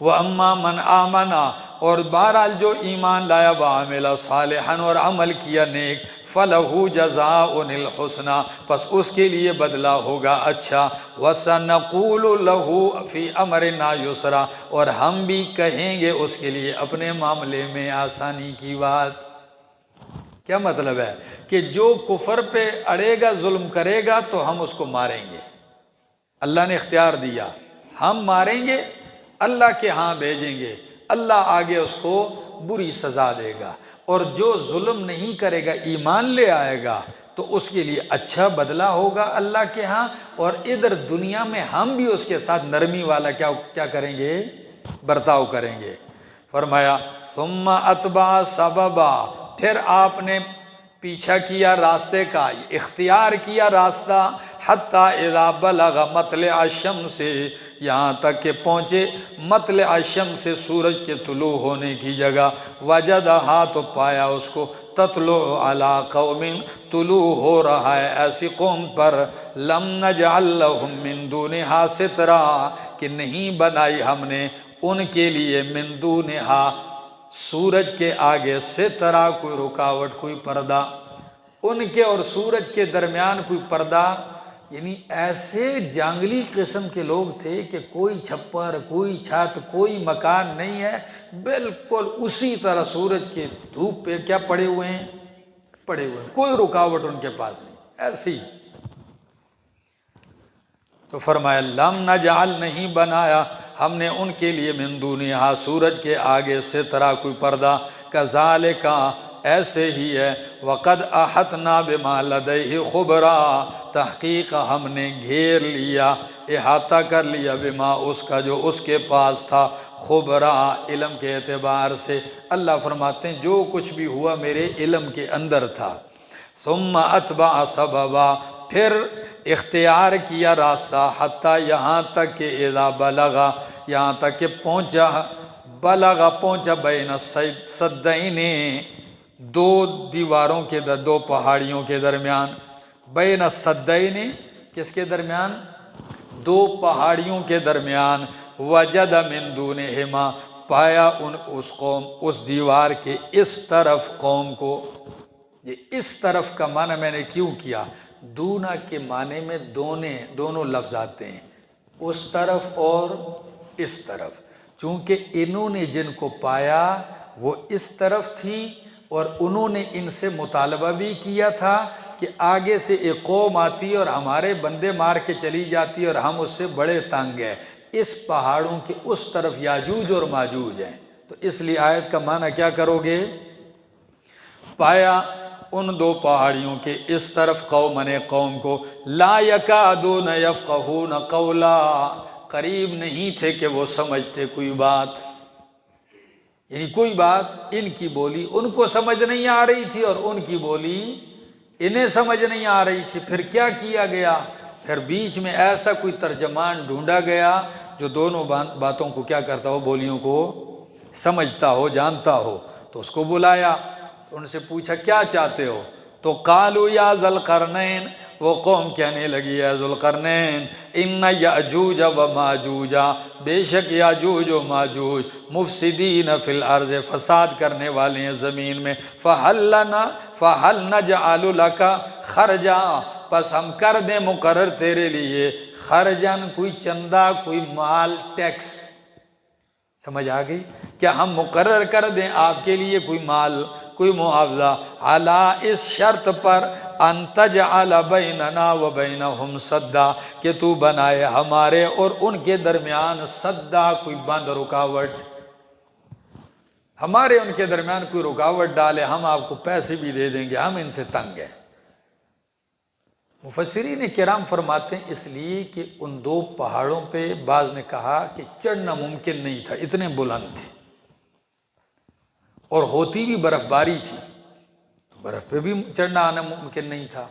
وَأَمَّا مَنْ آمَنَ، اور بہرحال جو ایمان لایا وَعَمِلَ صالحاً، اور عمل کیا نیک، فَلَهُ جَزَاءٌ الْحُسْنَى، پس اس کے لیے بدلہ ہوگا اچھا، وَسَنَقُولُ لَهُ فِي أَمْرِنَا يُسْرًا، اور ہم بھی کہیں گے اس کے لیے اپنے معاملے میں آسانی کی بات۔ کیا مطلب ہے کہ جو کفر پہ اڑے گا، ظلم کرے گا تو ہم اس کو ماریں گے، اللہ نے اختیار دیا، ہم ماریں گے، اللہ کے ہاں بھیجیں گے، اللہ آگے اس کو بری سزا دے گا، اور جو ظلم نہیں کرے گا، ایمان لے آئے گا تو اس کے لیے اچھا بدلہ ہوگا اللہ کے ہاں، اور ادھر دنیا میں ہم بھی اس کے ساتھ نرمی والا کیا کریں گے، برتاؤ کریں گے۔ فرمایا ثم اتبع سببا، پھر آپ نے پیچھا کیا راستے کا، اختیار کیا راستہ، حتی اذا بلغ مطلع الشمس، یہاں تک کہ پہنچے مطلع الشمس سے سورج کے طلوع ہونے کی جگہ، وجدہا، تو پایا اس کو، تطلع علی قوم، طلوع ہو رہا ہے ایسی قوم پر، لم نجعل لہم من دونہا سترا، کہ نہیں بنائی ہم نے ان کے لیے من دونہا، سورج کے آگے، سترا، کوئی رکاوٹ، کوئی پردہ، ان کے اور سورج کے درمیان کوئی پردہ، یعنی ایسے جنگلی قسم کے لوگ تھے کہ کوئی چھپر، کوئی چھت، کوئی مکان نہیں ہے، بالکل اسی طرح سورج کے دھوپ پہ کیا پڑے ہوئے ہیں، پڑے ہوئے ہیں، کوئی رکاوٹ ان کے پاس نہیں، ایسے ہی۔ تو فرمایا لم نجعل، نہیں بنایا ہم نے ان کے لیے من دونہا، سورج کے آگے سے طرح کوئی پردہ، کذالک، ایسے ہی ہے، وقد احطنا بما لدیہ خبرا، تحقیق ہم نے گھیر لیا، احاطہ کر لیا، بما، اس کا جو اس کے پاس تھا، خبرا، علم کے اعتبار سے، اللہ فرماتے ہیں جو کچھ بھی ہوا میرے علم کے اندر تھا۔ ثم اتبع سببا، پھر اختیار کیا راستہ، حتیٰ یہاں تک کہ اذا بلغا، یہاں تک کہ پہنچا، بلغا، پہنچا، بین السدین، دو دیواروں کے دو پہاڑیوں کے درمیان، بین السدین، کس کے درمیان، دو پہاڑیوں کے درمیان، وجد من دونہما، پایا اس قوم، اس دیوار کے اس طرف قوم کو، یہ اس طرف کا معنی میں نے کیوں کیا، دونا کے معنی میں دونوں لفظ آتے ہیں، اس طرف اور اس طرف، چونکہ انہوں نے جن کو پایا وہ اس طرف تھی، اور انہوں نے ان سے مطالبہ بھی کیا تھا کہ آگے سے ایک قوم آتی اور ہمارے بندے مار کے چلی جاتی اور ہم اس سے بڑے تنگ ہیں، اس پہاڑوں کے اس طرف یاجوج اور ماجوج ہیں، تو اس لیے آیت کا معنی کیا کرو گے، پایا ان دو پہاڑیوں کے اس طرف قوم نے قوم کو، لا یکادون یفقہون قولا، قریب نہیں تھے کہ وہ سمجھتے کوئی بات، یعنی کوئی بات ان کی بولی ان کو سمجھ نہیں آ رہی تھی اور ان کی بولی انہیں سمجھ نہیں آ رہی تھی، پھر کیا کیا گیا، پھر بیچ میں ایسا کوئی ترجمان ڈھونڈا گیا جو دونوں باتوں کو کیا کرتا ہو، بولیوں کو سمجھتا ہو، جانتا ہو، تو اس کو بلایا، ان سے پوچھا کیا چاہتے ہو، تو قالوا یا ذی القرنین، وہ قوم کہنے لگی ہے ذوالقرنین، ان یاجوج و ماجوج، بے شک یاجوج و ماجوج، مفسدین فی الارض، فساد کرنے والے ہیں زمین میں، فہل نجعل لک خرجا، پس ہم کر دیں مقرر تیرے لیے، خرجن، کوئی چندہ، کوئی مال، ٹیکس، سمجھ آ گئی، کیا ہم مقرر کر دیں آپ کے لیے کوئی مال، کوئی معاوضہ، علی، اس شرط پر، ان تجعل بیننا و بینہم سدا، کہ تو بنائے ہمارے اور ان کے درمیان سدا، کوئی بند، رکاوٹ، ہمارے ان کے درمیان کوئی رکاوٹ ڈالے، ہم آپ کو پیسے بھی دے دیں گے، ہم ان سے تنگ ہیں۔ مفسرین کرام فرماتے ہیں اس لیے کہ ان دو پہاڑوں پہ بعض نے کہا کہ چڑھنا ممکن نہیں تھا، اتنے بلند تھے، اور ہوتی بھی برف باری تھی، برف پہ بھی چڑھنا آنا ممکن نہیں تھا۔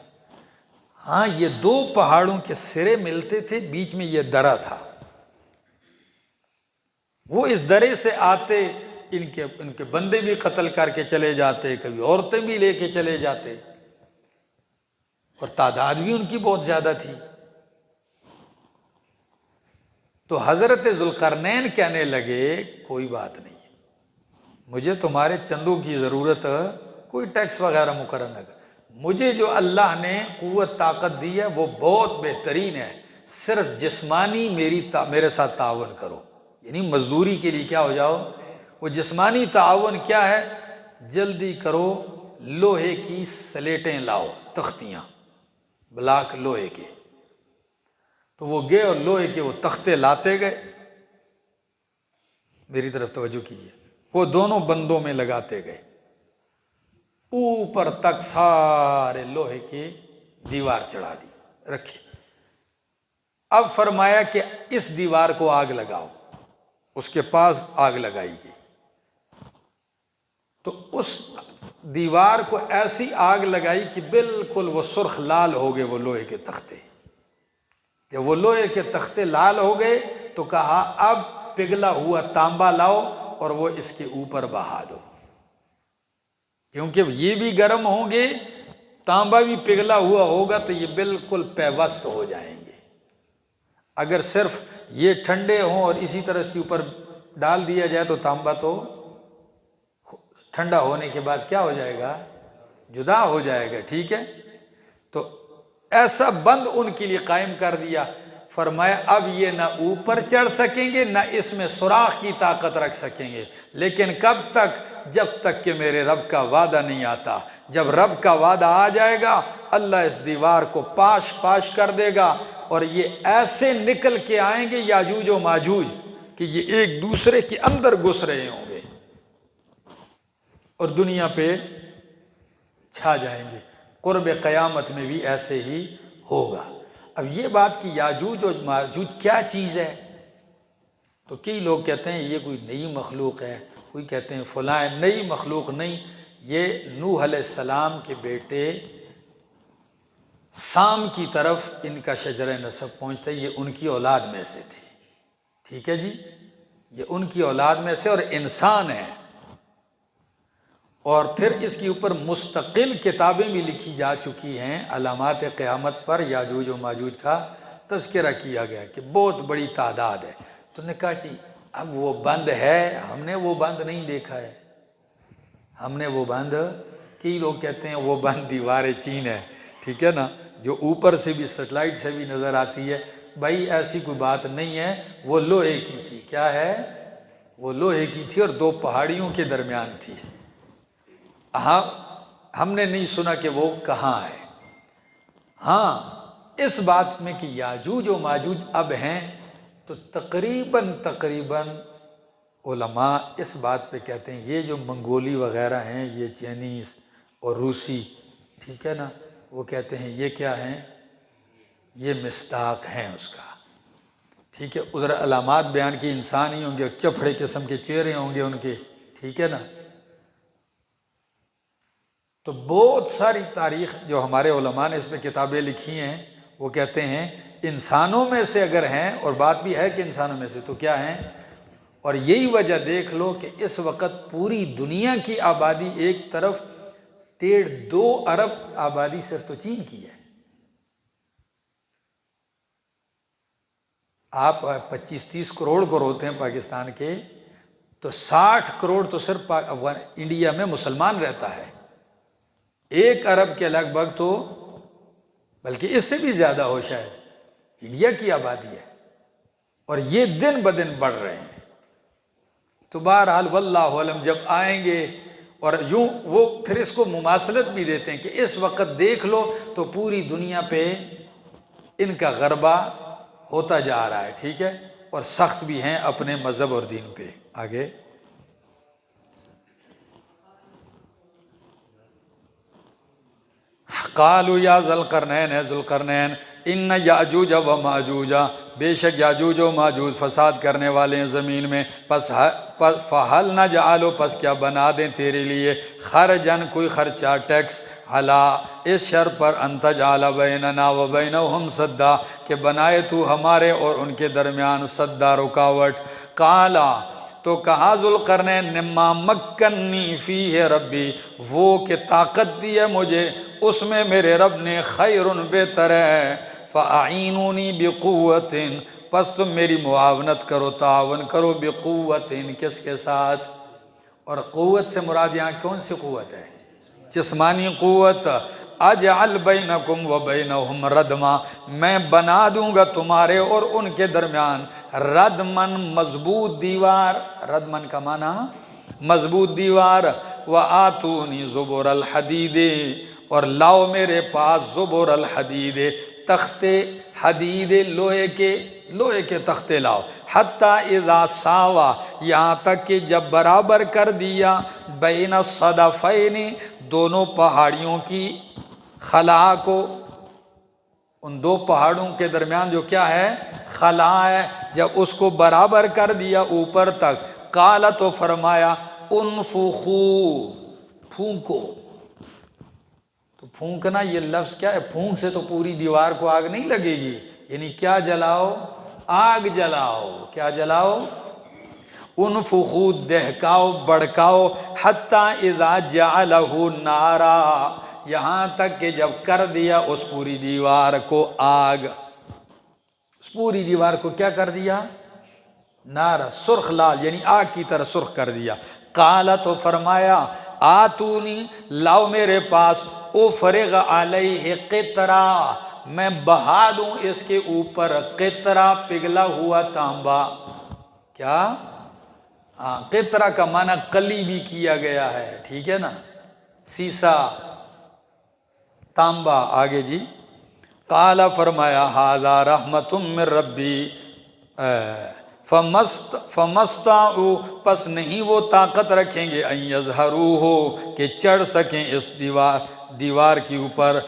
ہاں، یہ دو پہاڑوں کے سرے ملتے تھے، بیچ میں یہ درہ تھا، وہ اس درے سے آتے، ان کے بندے بھی قتل کر کے چلے جاتے، کبھی عورتیں بھی لے کے چلے جاتے، اور تعداد بھی ان کی بہت زیادہ تھی۔ تو حضرت ذوالقرنین کہنے لگے کوئی بات نہیں، مجھے تمہارے چندوں کی ضرورت، کوئی ٹیکس وغیرہ مقرر نہ کر، مجھے جو اللہ نے قوت طاقت دی ہے وہ بہت بہترین ہے، صرف جسمانی میرے ساتھ تعاون کرو، یعنی مزدوری کے لیے کیا ہو جاؤ۔ وہ جسمانی تعاون کیا ہے؟ جلدی کرو، لوہے کی سلیٹیں لاؤ، تختیاں، بلاک لوہے کے۔ تو وہ گئے اور لوہے کے وہ تختے لاتے گئے، میری طرف توجہ کیجیے، وہ دونوں بندوں میں لگاتے گئے، اوپر تک سارے لوہے کے دیوار چڑھا دی رکھے۔ اب فرمایا کہ اس دیوار کو آگ لگاؤ، اس کے پاس آگ لگائی گئی، تو اس دیوار کو ایسی آگ لگائی کہ بالکل وہ سرخ لال ہو گئے وہ لوہے کے تختے۔ جب وہ لوہے کے تختے لال ہو گئے تو کہا اب پگھلا ہوا تانبا لاؤ اور وہ اس کے اوپر بہا دو، کیونکہ یہ بھی گرم ہوں گے، تانبا بھی پگھلا ہوا ہوگا تو یہ بالکل پیوست ہو جائیں گے۔ اگر صرف یہ ٹھنڈے ہوں اور اسی طرح اس کے اوپر ڈال دیا جائے تو تانبا تو ٹھنڈا ہونے کے بعد کیا ہو جائے گا؟ جدا ہو جائے گا، ٹھیک ہے؟ تو ایسا بند ان کے لیے قائم کر دیا، فرمایا اب یہ نہ اوپر چڑھ سکیں گے نہ اس میں سوراخ کی طاقت رکھ سکیں گے، لیکن کب تک؟ جب تک کہ میرے رب کا وعدہ نہیں آتا۔ جب رب کا وعدہ آ جائے گا اللہ اس دیوار کو پاش پاش کر دے گا، اور یہ ایسے نکل کے آئیں گے یاجوج و ماجوج کہ یہ ایک دوسرے کے اندر گھس رہے ہوں گے اور دنیا پہ چھا جائیں گے۔ قرب قیامت میں بھی ایسے ہی ہوگا۔ اب یہ بات کہ یاجوج اور ماجوج کیا چیز ہے، تو کئی لوگ کہتے ہیں یہ کوئی نئی مخلوق ہے، کوئی کہتے ہیں فلاں نئی مخلوق نہیں، یہ نوح علیہ السلام کے بیٹے سام کی طرف ان کا شجرہ نسب پہنچتا ہے، یہ ان کی اولاد میں سے تھے، ٹھیک ہے جی، یہ ان کی اولاد میں سے اور انسان ہیں۔ اور پھر اس کے اوپر مستقل کتابیں بھی لکھی جا چکی ہیں، علامات قیامت پر یاجوج و ماجوج کا تذکرہ کیا گیا کہ بہت بڑی تعداد ہے۔ تو نے کہا جی اب وہ بند ہے، ہم نے وہ بند نہیں دیکھا ہے، ہم نے وہ بند، کئی لوگ کہتے ہیں وہ بند دیوار چین ہے، ٹھیک ہے نا، جو اوپر سے بھی سیٹلائٹ سے بھی نظر آتی ہے، بھائی ایسی کوئی بات نہیں ہے، وہ لوہے کی تھی۔ کیا ہے؟ وہ لوہے کی تھی اور دو پہاڑیوں کے درمیان تھی۔ ہاں ہم نے نہیں سنا کہ وہ کہاں ہے۔ ہاں اس بات میں کہ یاجوج و ماجوج اب ہیں، تو تقریباً علماء اس بات پہ کہتے ہیں یہ جو منگولی وغیرہ ہیں، یہ چینیز اور روسی، ٹھیک ہے نا، وہ کہتے ہیں یہ کیا ہیں؟ یہ مصداق ہیں اس کا، ٹھیک ہے۔ ادھر علامات بیان کی انسان ہی ہوں گے، چپڑے قسم کے چہرے ہوں گے ان کے، ٹھیک ہے نا۔ تو بہت ساری تاریخ جو ہمارے علماء نے اس پہ کتابیں لکھی ہیں، وہ کہتے ہیں انسانوں میں سے اگر ہیں، اور بات بھی ہے کہ انسانوں میں سے، تو کیا ہیں؟ اور یہی وجہ دیکھ لو کہ اس وقت پوری دنیا کی آبادی ایک طرف 1.5-2 ارب آبادی صرف تو چین کی ہے۔ آپ 25-30 کروڑ کو ہوتے ہیں پاکستان کے، تو 60 کروڑ تو صرف انڈیا میں مسلمان رہتا ہے، 1 ارب کے لگ بھگ، تو بلکہ اس سے بھی زیادہ ہو شاید، انڈیا کی آبادی ہے، اور یہ دن بدن بڑھ رہے ہیں۔ تو بہرحال واللہ علم جب آئیں گے، اور یوں وہ پھر اس کو مماثلت بھی دیتے ہیں کہ اس وقت دیکھ لو تو پوری دنیا پہ ان کا غلبہ ہوتا جا رہا ہے، ٹھیک ہے، اور سخت بھی ہیں اپنے مذہب اور دین پہ۔ آگے قالوا یا ذوالقرنین، ہے ذوالقرنین، ان یاجوج و ماجوج، بے شک یاجوج و ماجوج فساد کرنے والے ہیں زمین میں، پس فہل نجعل، پس کیا بنا دیں تیرے لیے، خرجن، کوئی خرچہ، ٹیکس، علی، اس شرط پر ان تجعل بیننا و بینہم سدا، کہ بنائے تو ہمارے اور ان کے درمیان سدا، رکاوٹ۔ قالا، تو کہا ذوالقرنین نے، ما مکنی فیہ ربی، وہ کہ طاقت دی ہے مجھے اس میں میرے رب نے، خیر، بہتر ہے، فَأَعِينُونِي بِقُوَّةٍ، پس تم میری معاونت کرو، تعاون کرو، بِقُوَّةٍ، کس کے ساتھ؟ اور قوت سے مراد یہاں کون سی قوت ہے؟ جسمانی قوت۔ اجعل بینکم و بینہم ردما، میں بنا دوں گا تمہارے اور ان کے درمیان ردمن، مضبوط دیوار۔ ردمن کا معنی مضبوط دیوار۔ وآتونی زبر الحدید، اور لاؤ میرے پاس زبر الحدید، تختے حدید، لوہے کے تختے لاؤ۔ حتی اذا ساوا، یہاں تک کہ جب برابر کر دیا، بین الصدفین، دونوں پہاڑیوں کی خلا کو، ان دو پہاڑوں کے درمیان جو کیا ہے؟ خلا ہے، جب اس کو برابر کر دیا اوپر تک، قال، تو فرمایا، انفخو، پھونکو۔ تو پھونکنا یہ لفظ کیا ہے؟ پھونک سے تو پوری دیوار کو آگ نہیں لگے گی، یعنی کیا جلاؤ؟ آگ جلاؤ۔ کیا جلاؤ؟ انفخو، دہکاؤ، بڑکاؤ، حتی اذا جعلہ نارا، یہاں تک کہ جب کر دیا اس پوری دیوار کو آگ۔ اس پوری دیوار کو کیا کر دیا؟ نارا، سرخ لال، یعنی آگ کی طرح سرخ کر دیا۔ قال، تو فرمایا، آتونی، لاؤ میرے پاس، افرغ علیہ قطرہ، میں بہا دوں اس کے اوپر قطرہ، پگھلا ہوا تانبا۔ کیا؟ قطرہ کا معنی کلی بھی کیا گیا ہے، ٹھیک ہے نا، سیسا، تانبا۔ آگے جی، قال، فرمایا، ھذا رحمت من ربی، فمستطاعوا، پس نہیں وہ طاقت رکھیں گے، ان یظہروہ، کہ چڑھ سکیں اس دیوار کے اوپر،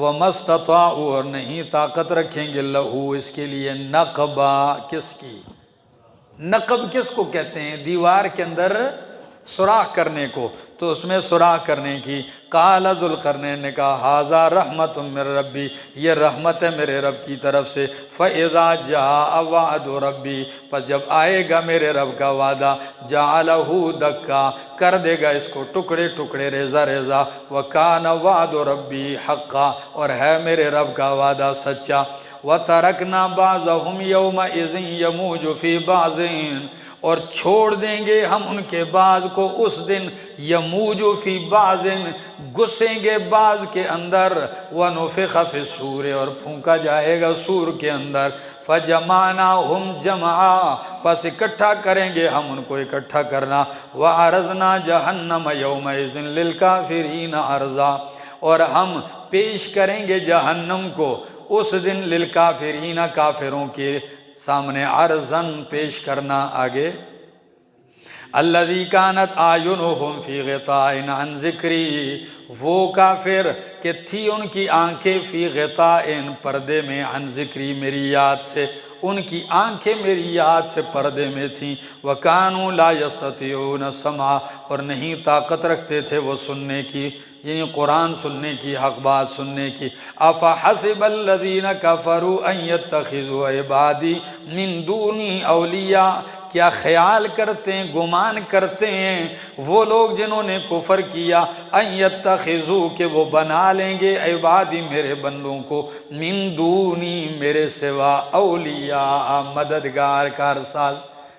ومستطاعوا، اور نہیں طاقت رکھیں گے، لہو، اس کے لیے، نقبا، کس کی؟ نقب کس کو کہتے ہیں؟ دیوار کے اندر سوراخ کرنے کو، تو اس میں سوراخ کرنے کی۔ قال، ذوالقرنین نے کہا، ھذا رحمت من ربی، یہ رحمت ہے میرے رب کی طرف سے۔ فَإِذَا جَاءَ وَعْدُ رَبِّی، پس جب آئے گا میرے رب کا وعدہ، جَعَلَہُ دَکَّا، کر دے گا اس کو ٹکڑے ٹکڑے، ریزہ ریزہ۔ وَكَانَ وَعْدُ رَبِّی حَقًّا، اور ہے میرے رب کا وعدہ سچا۔ وَتَرَكْنَا بَعْضَهُمْ يَوْمَئِذٍ يَمُوجُ فِي بَعْضٍ، اور چھوڑ دیں گے ہم ان کے بعض کو اس دن، یموج فی بعض، گھسیں گے بعض کے اندر، ونفخ فی الصور، اور پھونکا جائے گا سور کے اندر، فجمعناہم جمعا، پس اکٹھا کریں گے ہم ان کو اکٹھا کرنا، وعرضنا جہنم یومئذ للکافرین عرضا، اور ہم پیش کریں گے جہنم کو اس دن، للکافرین، کافروں کے سامنے، عرضاً، پیش کرنا۔ آگے، الذی کانت اعینہم فی غطاء عن ذکری، وہ کافر کہ تھی ان کی آنکھیں، فی غطاء، پردے میں، عن ذکری، میری یاد سے، ان کی آنکھیں میری یاد سے پردے میں تھیں، وکانوا لا یستطیعون سمع، اور نہیں طاقت رکھتے تھے وہ سننے کی، یعنی قرآن سننے کی، حق بات سننے کی۔ افحسب الذین کفروا ان یتخذوا عبادی من دونی اولیاء، کیا خیال کرتے ہیں، گمان کرتے ہیں وہ لوگ جنہوں نے کفر کیا، ان یتخذوا، کہ وہ بنا لیں گے، عبادی، میرے بندوں کو، من دونی، میرے سوا، اولیاء، مددگار، کارساز۔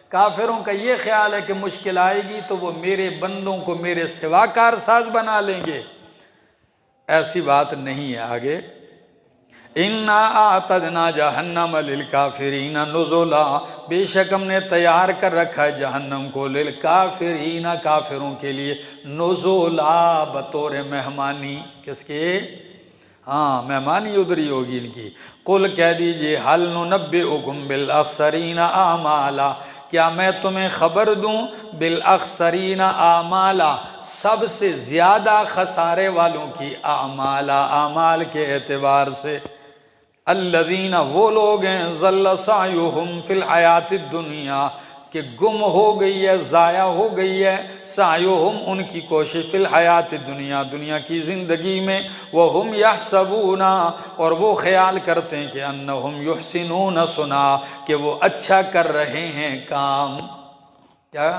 کافروں کا یہ خیال ہے کہ مشکل آئے گی تو وہ میرے بندوں کو میرے سوا کارساز بنا لیں گے، ایسی بات نہیں ہے۔ آگے، اِنَّا أَعْتَدْنَا جَهَنَّمَ لِلْكَافِرِينَ نُزُلًا، بے شک ہم نے تیار کر رکھا ہے جہنم کو، للکافرین، کافروں کے لیے، نزولا، بطور مہمانی، کس کے؟ ہاں، مہمانی ادھری ہوگی ان کی۔ قل، کہہ دیجئے، هل ننبئکم بالاخسرین اعمالا، کیا میں تمہیں خبر دوں، بالاخسرین اعمالا، سب سے زیادہ خسارے والوں کی، اعمالا، اعمال کے اعتبار سے، الذین، وہ لوگ ہیں، ضل سعیہم فی الحیات الدنیا، کہ گم ہو گئی ہے، ضائع ہو گئی ہے، سعیہم، ان کی کوشش، فی الحیات الدنیا، دنیا کی زندگی میں، وہم یحسبون، اور وہ خیال کرتے ہیں کہ انہم یحسنون صنعا، کہ وہ اچھا کر رہے ہیں کام۔ کیا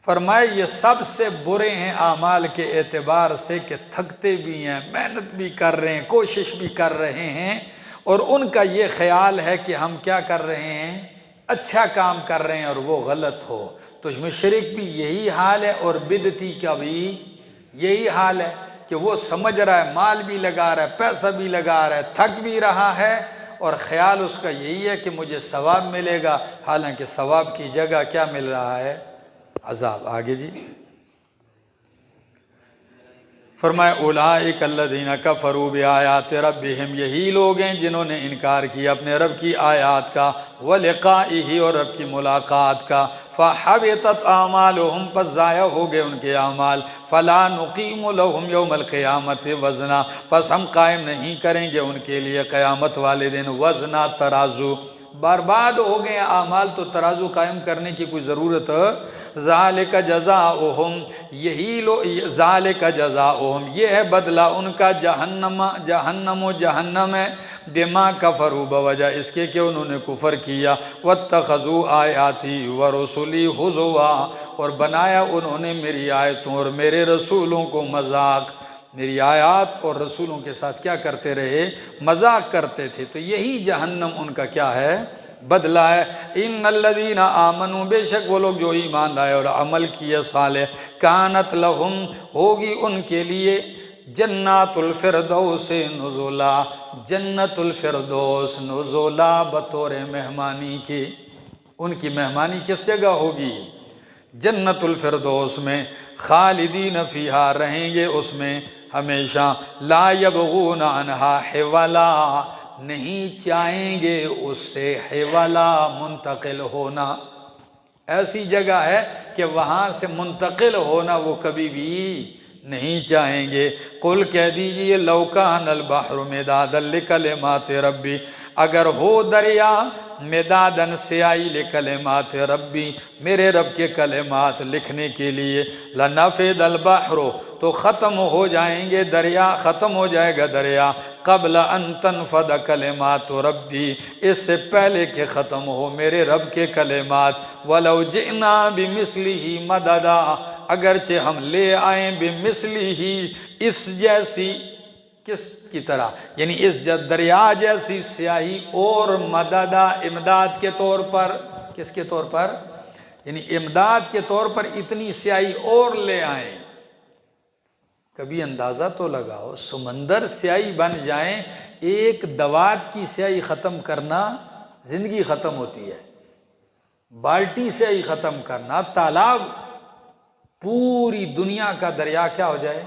فرمائے؟ یہ سب سے برے ہیں اعمال کے اعتبار سے، کہ تھکتے بھی ہیں، محنت بھی کر رہے ہیں، کوشش بھی کر رہے ہیں، اور ان کا یہ خیال ہے کہ ہم کیا کر رہے ہیں، اچھا کام کر رہے ہیں اور وہ غلط ہو۔ تو مشرک بھی یہی حال ہے اور بدعتی کا بھی یہی حال ہے کہ وہ سمجھ رہا ہے، مال بھی لگا رہا ہے، پیسہ بھی لگا رہا ہے، تھک بھی رہا ہے، اور خیال اس کا یہی ہے کہ مجھے ثواب ملے گا، حالانکہ ثواب کی جگہ کیا مل رہا ہے، عذاب۔ آگے جی فرمایا اولئک الذین کفروا بآیات ربہم، یہی لوگ ہیں جنہوں نے انکار کیا اپنے رب کی آیات کا، ولقائہ، اور رب کی ملاقات کا، فحبطت اعمالہم، پس ضائع ہو گئے ان کے اعمال، فلا نقیم لہم یوم القیامت وزنا، پس ہم قائم نہیں کریں گے ان کے لیے قیامت والے دن وزنا، ترازو۔ برباد ہو گئے اعمال تو ترازو قائم کرنے کی کوئی ضرورت۔ ذالک جزاؤہم، یہی ذالک جزاؤہم، یہ ہے بدلہ ان کا، جہنم و جہنم ہے، بما کفروا، بوجہ اس کے کہ انہوں نے کفر کیا، واتخذوا آیاتی ورسلی ہزوا، اور بنایا انہوں نے میری آیتوں اور میرے رسولوں کو مذاق، میری آیات اور رسولوں کے ساتھ کیا کرتے رہے، مذاق کرتے تھے۔ تو یہی جہنم ان کا کیا ہے، بدلہ ہے۔ ان الذین آمنوا، بے شک وہ لوگ جو ایمان لائے اور عمل کیے صالح، کانت لہم، ہوگی ان کے لیے، جنات الفردوس نزولا، جنت الفردوس نزولا، بطور مہمانی کی، ان کی مہمانی کس جگہ ہوگی، جنت الفردوس میں، خالدین فیہا، رہیں گے اس میں ہمیشہ، لا یبغون عنہا حولا، نہیں چاہیں گے اس سے حولا، منتقل ہونا۔ ایسی جگہ ہے کہ وہاں سے منتقل ہونا وہ کبھی بھی نہیں چاہیں گے۔ قل کہہ دیجئے لو کان البحر مدادا لکلمات ربی، اگر ہو دریا مدادن سیائی لکلمات ربی، میرے رب کے کلمات لکھنے کے لیے، لنفد البحر، تو ختم ہو جائیں گے دریا، ختم ہو جائے گا دریا، قبل ان تنفد کلمات ربی، اس سے پہلے کہ ختم ہو میرے رب کے کلمات، ولو جئنا بمثلہ مددا، اگرچہ ہم لے آئیں بمثلہ، اس جیسی، کس کی طرح، یعنی اس دریا جیسی سیاہی، اور مددہ، امداد کے طور پر، کس کے طور پر، یعنی امداد کے طور پر اتنی سیاہی اور لے آئیں۔ کبھی اندازہ تو لگاؤ، سمندر سیاہی بن جائیں، ایک دوات کی سیاہی ختم کرنا زندگی ختم ہوتی ہے، بالٹی سیاہی ختم کرنا، تالاب، پوری دنیا کا دریا کیا ہو جائے،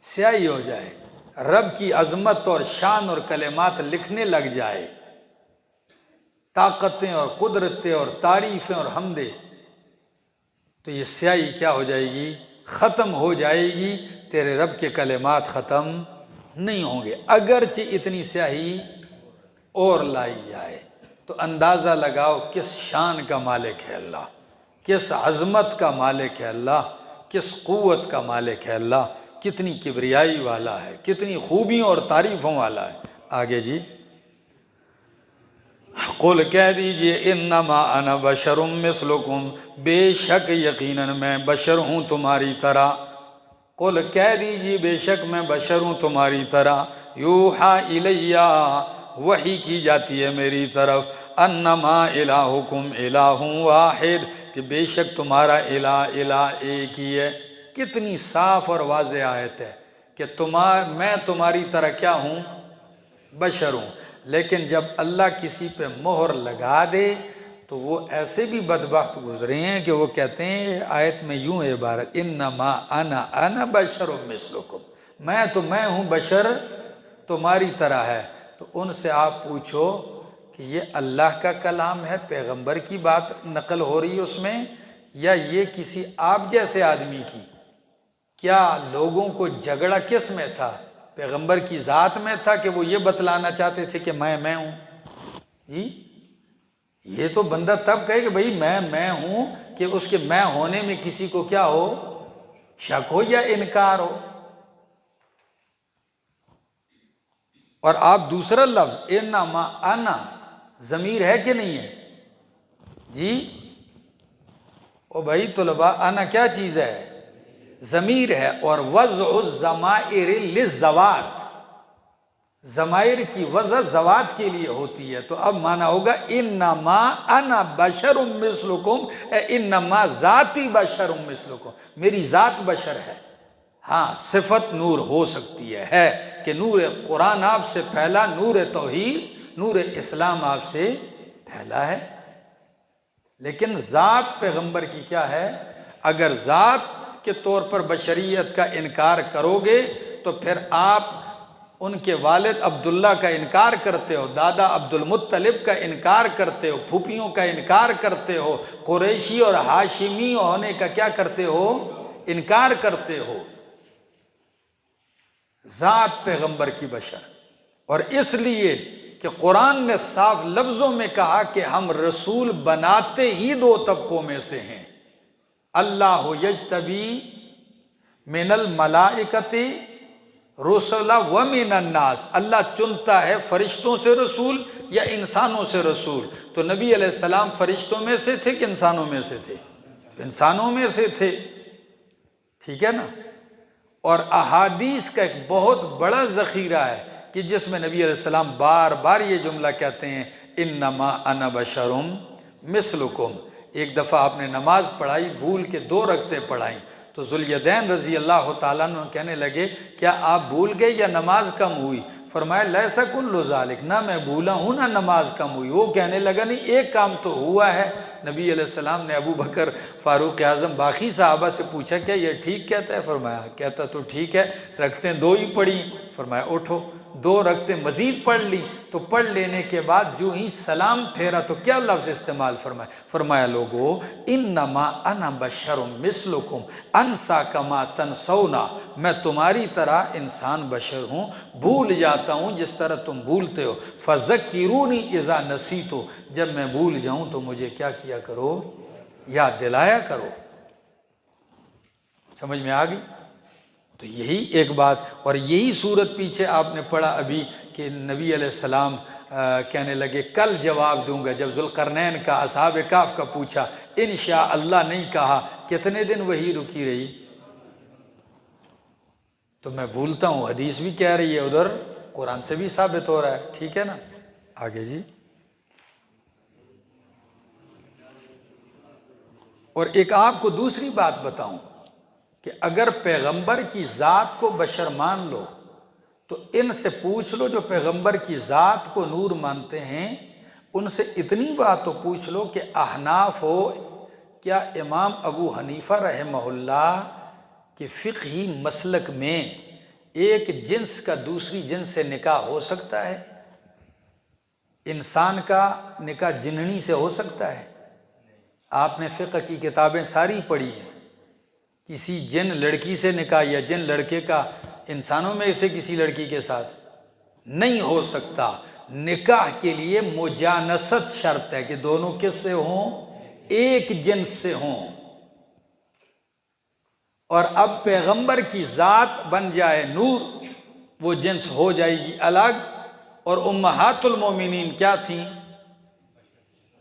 سیاہی ہو جائے، رب کی عظمت اور شان اور کلمات لکھنے لگ جائے، طاقتیں اور قدرتیں اور تعریفیں اور حمدیں، تو یہ سیاہی کیا ہو جائے گی، ختم ہو جائے گی، تیرے رب کے کلمات ختم نہیں ہوں گے، اگرچہ اتنی سیاہی اور لائی جائے۔ تو اندازہ لگاؤ کس شان کا مالک ہے اللہ، کس عظمت کا مالک ہے اللہ، کس قوت کا مالک ہے اللہ، کتنی کبریائی والا ہے، کتنی خوبیوں اور تعریفوں والا ہے۔ آگے جی قل کہہ دیجئے انما انا بشر مثلکم، بے شک یقیناً میں بشر ہوں تمہاری طرح، قل کہہ دیجئے بے شک میں بشر ہوں تمہاری طرح، یوحا الیہ، وحی کی جاتی ہے میری طرف، انما الہکم الہ واحد، کہ بے شک تمہارا الہ ایک ہی ہے۔ کتنی صاف اور واضح آیت ہے کہ میں تمہاری طرح کیا ہوں، بشر ہوں، لیکن جب اللہ کسی پہ مہر لگا دے تو وہ ایسے بھی بدبخت گزرے ہیں کہ وہ کہتے ہیں آیت میں یوں ہے عبارت، انما انا بشر مثلکم، میں ہوں بشر تمہاری طرح ہے۔ تو ان سے آپ پوچھو کہ یہ اللہ کا کلام ہے، پیغمبر کی بات نقل ہو رہی ہے اس میں، یا یہ کسی آپ جیسے آدمی کی؟ کیا لوگوں کو جھگڑا کس میں تھا، پیغمبر کی ذات میں تھا کہ وہ یہ بتلانا چاہتے تھے کہ میں ہوں؟ جی یہ تو بندہ تب کہے کہ بھئی میں ہوں، کہ اس کے میں ہونے میں کسی کو کیا ہو، شک ہو یا انکار ہو۔ اور آپ دوسرا لفظ انما انا، ضمیر ہے کہ نہیں ہے جی؟ او بھائی طلباء، انا کیا چیز ہے، ضمیر ہے، اور وضع الضمائر للذوات، ضمائر کی وضع ذوات کے لیے ہوتی ہے، تو اب معنی ہوگا انما انا بشر مثلکم، اے انما ذاتی بشر مثلکم، میری ذات بشر ہے۔ ہاں صفت نور ہو سکتی ہے کہ نور قرآن آپ سے پھیلا، نور توحید، نور اسلام آپ سے پھیلا ہے، لیکن ذات پیغمبر کی کیا ہے؟ اگر ذات کے طور پر بشریت کا انکار کرو گے تو پھر آپ ان کے والد عبداللہ کا انکار کرتے ہو، دادا عبد المطلب کا انکار کرتے ہو، پھوپھیوں کا انکار کرتے ہو، قریشی اور ہاشمی ہونے کا کیا کرتے ہو؟ انکار کرتے ہو۔ ذات پیغمبر کی بشر، اور اس لیے کہ قرآن نے صاف لفظوں میں کہا کہ ہم رسول بناتے ہی دو طبقوں میں سے ہیں، اللہ یجتبی من الملائکۃ رسلا ومن الناس، اللہ چنتا ہے فرشتوں سے رسول یا انسانوں سے رسول، تو نبی علیہ السلام فرشتوں میں سے تھے کہ انسانوں میں سے تھے؟ انسانوں میں سے تھے، ٹھیک ہے نا؟ اور احادیث کا ایک بہت بڑا ذخیرہ ہے کہ جس میں نبی علیہ السلام بار بار یہ جملہ کہتے ہیں انما انا بشر مثلکم۔ ایک دفعہ آپ نے نماز پڑھائی، بھول کے 2 رکعتیں پڑھائیں، تو ذوالیدین رضی اللہ تعالیٰ عنہ کہنے لگے کیا آپ بھول گئے یا نماز کم ہوئی؟ فرمایا لیسا کل ذالک، نہ میں بھولا ہوں نہ نماز کم ہوئی۔ وہ کہنے لگا نہیں ایک کام تو ہوا ہے۔ نبی علیہ السلام نے ابو بکر فاروق اعظم باقی صحابہ سے پوچھا کیا یہ ٹھیک کہتا ہے؟ فرمایا کہتا تو ٹھیک ہے، رکعتیں 2 ہی پڑھی۔ فرمایا اٹھو، 2 رکعتیں مزید پڑھ لی، تو پڑھ لینے کے بعد جو ہی سلام پھیرا تو کیا لفظ استعمال فرمایا لوگو انما انا بشر مثلکم انسا کما تنسونا، میں تمہاری طرح انسان بشر ہوں، بھول جاتا ہوں جس طرح تم بھولتے ہو، فذکرونی اذا نسیتو، جب میں بھول جاؤں تو مجھے کیا کیا کرو؟ یاد دلایا کرو۔ سمجھ میں آ گئی؟ تو یہی ایک بات، اور یہی صورت پیچھے آپ نے پڑھا ابھی کہ نبی علیہ السلام کہنے لگے کل جواب دوں گا، جب ذوالقرنین کا اصحاب کہف کا پوچھا انشاءاللہ نہیں کہا، کتنے دن وہی رکی رہی؟ تو میں بھولتا ہوں، حدیث بھی کہہ رہی ہے، ادھر قرآن سے بھی ثابت ہو رہا ہے، ٹھیک ہے نا؟ آگے جی۔ اور ایک آپ کو دوسری بات بتاؤں کہ اگر پیغمبر کی ذات کو بشر مان لو تو ان سے پوچھ لو جو پیغمبر کی ذات کو نور مانتے ہیں، ان سے اتنی بات تو پوچھ لو کہ احناف ہو، کیا امام ابو حنیفہ رحمہ اللہ کہ فقہی مسلک میں ایک جنس کا دوسری جنس سے نکاح ہو سکتا ہے؟ انسان کا نکاح جننی سے ہو سکتا ہے؟ آپ نے فقہ کی کتابیں ساری پڑھی ہیں، کسی جن لڑکی سے نکاح یا جن لڑکے کا انسانوں میں سے کسی لڑکی کے ساتھ نہیں ہو سکتا۔ نکاح کے لیے مجانست شرط ہے کہ دونوں کس سے ہوں؟ ایک جنس سے ہوں۔ اور اب پیغمبر کی ذات بن جائے نور، وہ جنس ہو جائے گی الگ، اور امہات المومنین کیا تھیں؟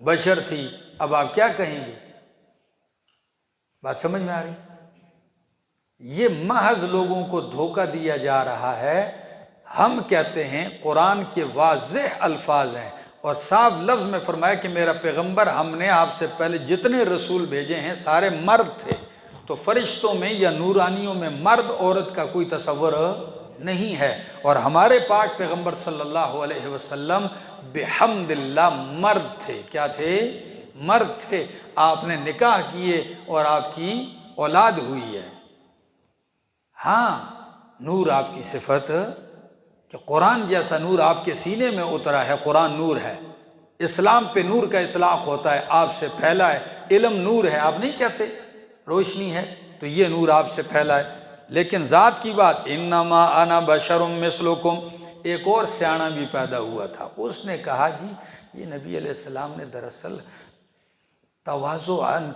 بشر تھی۔ اب آپ کیا کہیں گے؟ بات سمجھ میں آ رہی؟ یہ محض لوگوں کو دھوکہ دیا جا رہا ہے۔ ہم کہتے ہیں قرآن کے واضح الفاظ ہیں، اور صاف لفظ میں فرمایا کہ میرا پیغمبر، ہم نے آپ سے پہلے جتنے رسول بھیجے ہیں سارے مرد تھے، تو فرشتوں میں یا نورانیوں میں مرد عورت کا کوئی تصور نہیں ہے، اور ہمارے پاک پیغمبر صلی اللہ علیہ وسلم بحمد اللہ مرد تھے۔ کیا تھے؟ مرد تھے۔ آپ نے نکاح کیے اور آپ کی اولاد ہوئی ہے۔ ہاں نور آپ کی صفت کہ قرآن جیسا نور آپ کے سینے میں اترا ہے، قرآن نور ہے۔ اسلام پہ نور کا اطلاق ہوتا ہے، آپ سے پھیلا ہے۔ علم نور ہے، آپ نہیں کہتے روشنی ہے؟ تو یہ نور آپ سے پھیلا ہے۔ لیکن ذات کی بات انما انا بشر مثلکم، ایک اور سیاںا بھی پیدا ہوا تھا، اس نے کہا جی یہ نبی علیہ السلام نے دراصل تواضعاً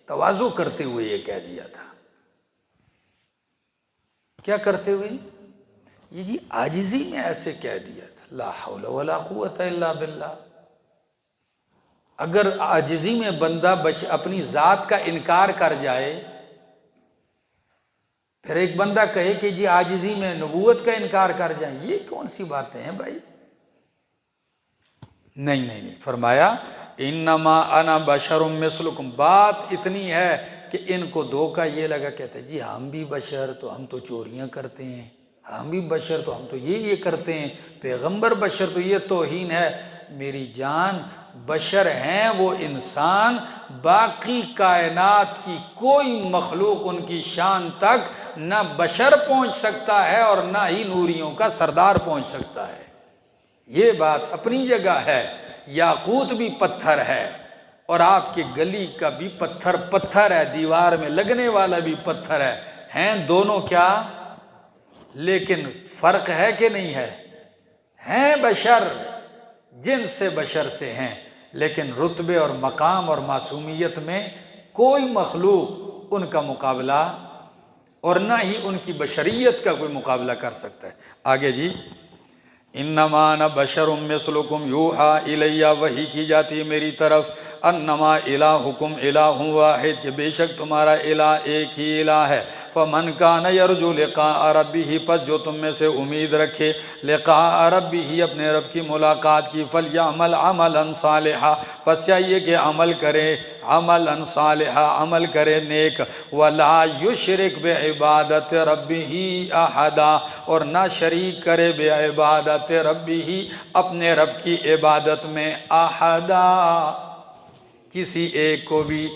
تواضع کرتے ہوئے یہ کہہ دیا تھا۔ کیا کرتے ہوئے؟ یہ جی عاجزی میں ایسے کہہ دیا تھا، لا حول ولا قوت الا باللہ۔ اگر عاجزی میں بندہ اپنی ذات کا انکار کر جائے، پھر ایک بندہ کہے کہ جی عاجزی میں نبوت کا انکار کر جائیں، یہ کون سی باتیں ہیں بھائی؟ نہیں، فرمایا انما انا بشر مثلکم، بات اتنی ہے کہ ان کو دھوکہ یہ لگا، کہتے جی ہم بھی بشر تو ہم تو چوریاں کرتے ہیں، ہم بھی بشر تو ہم تو یہ کرتے ہیں، پیغمبر بشر تو یہ توہین ہے۔ میری جان، بشر ہیں وہ انسان، باقی کائنات کی کوئی مخلوق ان کی شان تک نہ بشر پہنچ سکتا ہے اور نہ ہی نوریوں کا سردار پہنچ سکتا ہے۔ یہ بات اپنی جگہ ہے، یاقوت بھی پتھر ہے اور آپ کی گلی کا بھی پتھر ہے، دیوار میں لگنے والا بھی پتھر ہے، ہیں دونوں کیا؟ لیکن فرق ہے کہ نہیں ہے؟ ہیں بشر، جن سے بشر سے ہیں، لیکن رتبے اور مقام اور معصومیت میں کوئی مخلوق ان کا مقابلہ اور نہ ہی ان کی بشریت کا کوئی مقابلہ کر سکتا ہے۔ آگے جی، انما انا بشر مثلکم یوحی الیہ، وحی کی جاتی ہے میری طرف، انما الہکم الہ واحد، کہ بے شک تمہارا الہ ایک ہی الہ ہے، فمن کان یرجو لقاء ربہ، پس جو تم میں سے امید رکھے لقاء ربہ، اپنے رب کی ملاقات کی، فلیعمل عملا صالحا، پس چاہیے کہ عمل کرے عملا صالحا، عمل کرے نیک، ولا یشرک بعبادت ربہ احدا، اور نہ شریک کرے بعبادت ربہ، اپنے رب کی عبادت میں، احدا، کسی ایک کو بھی۔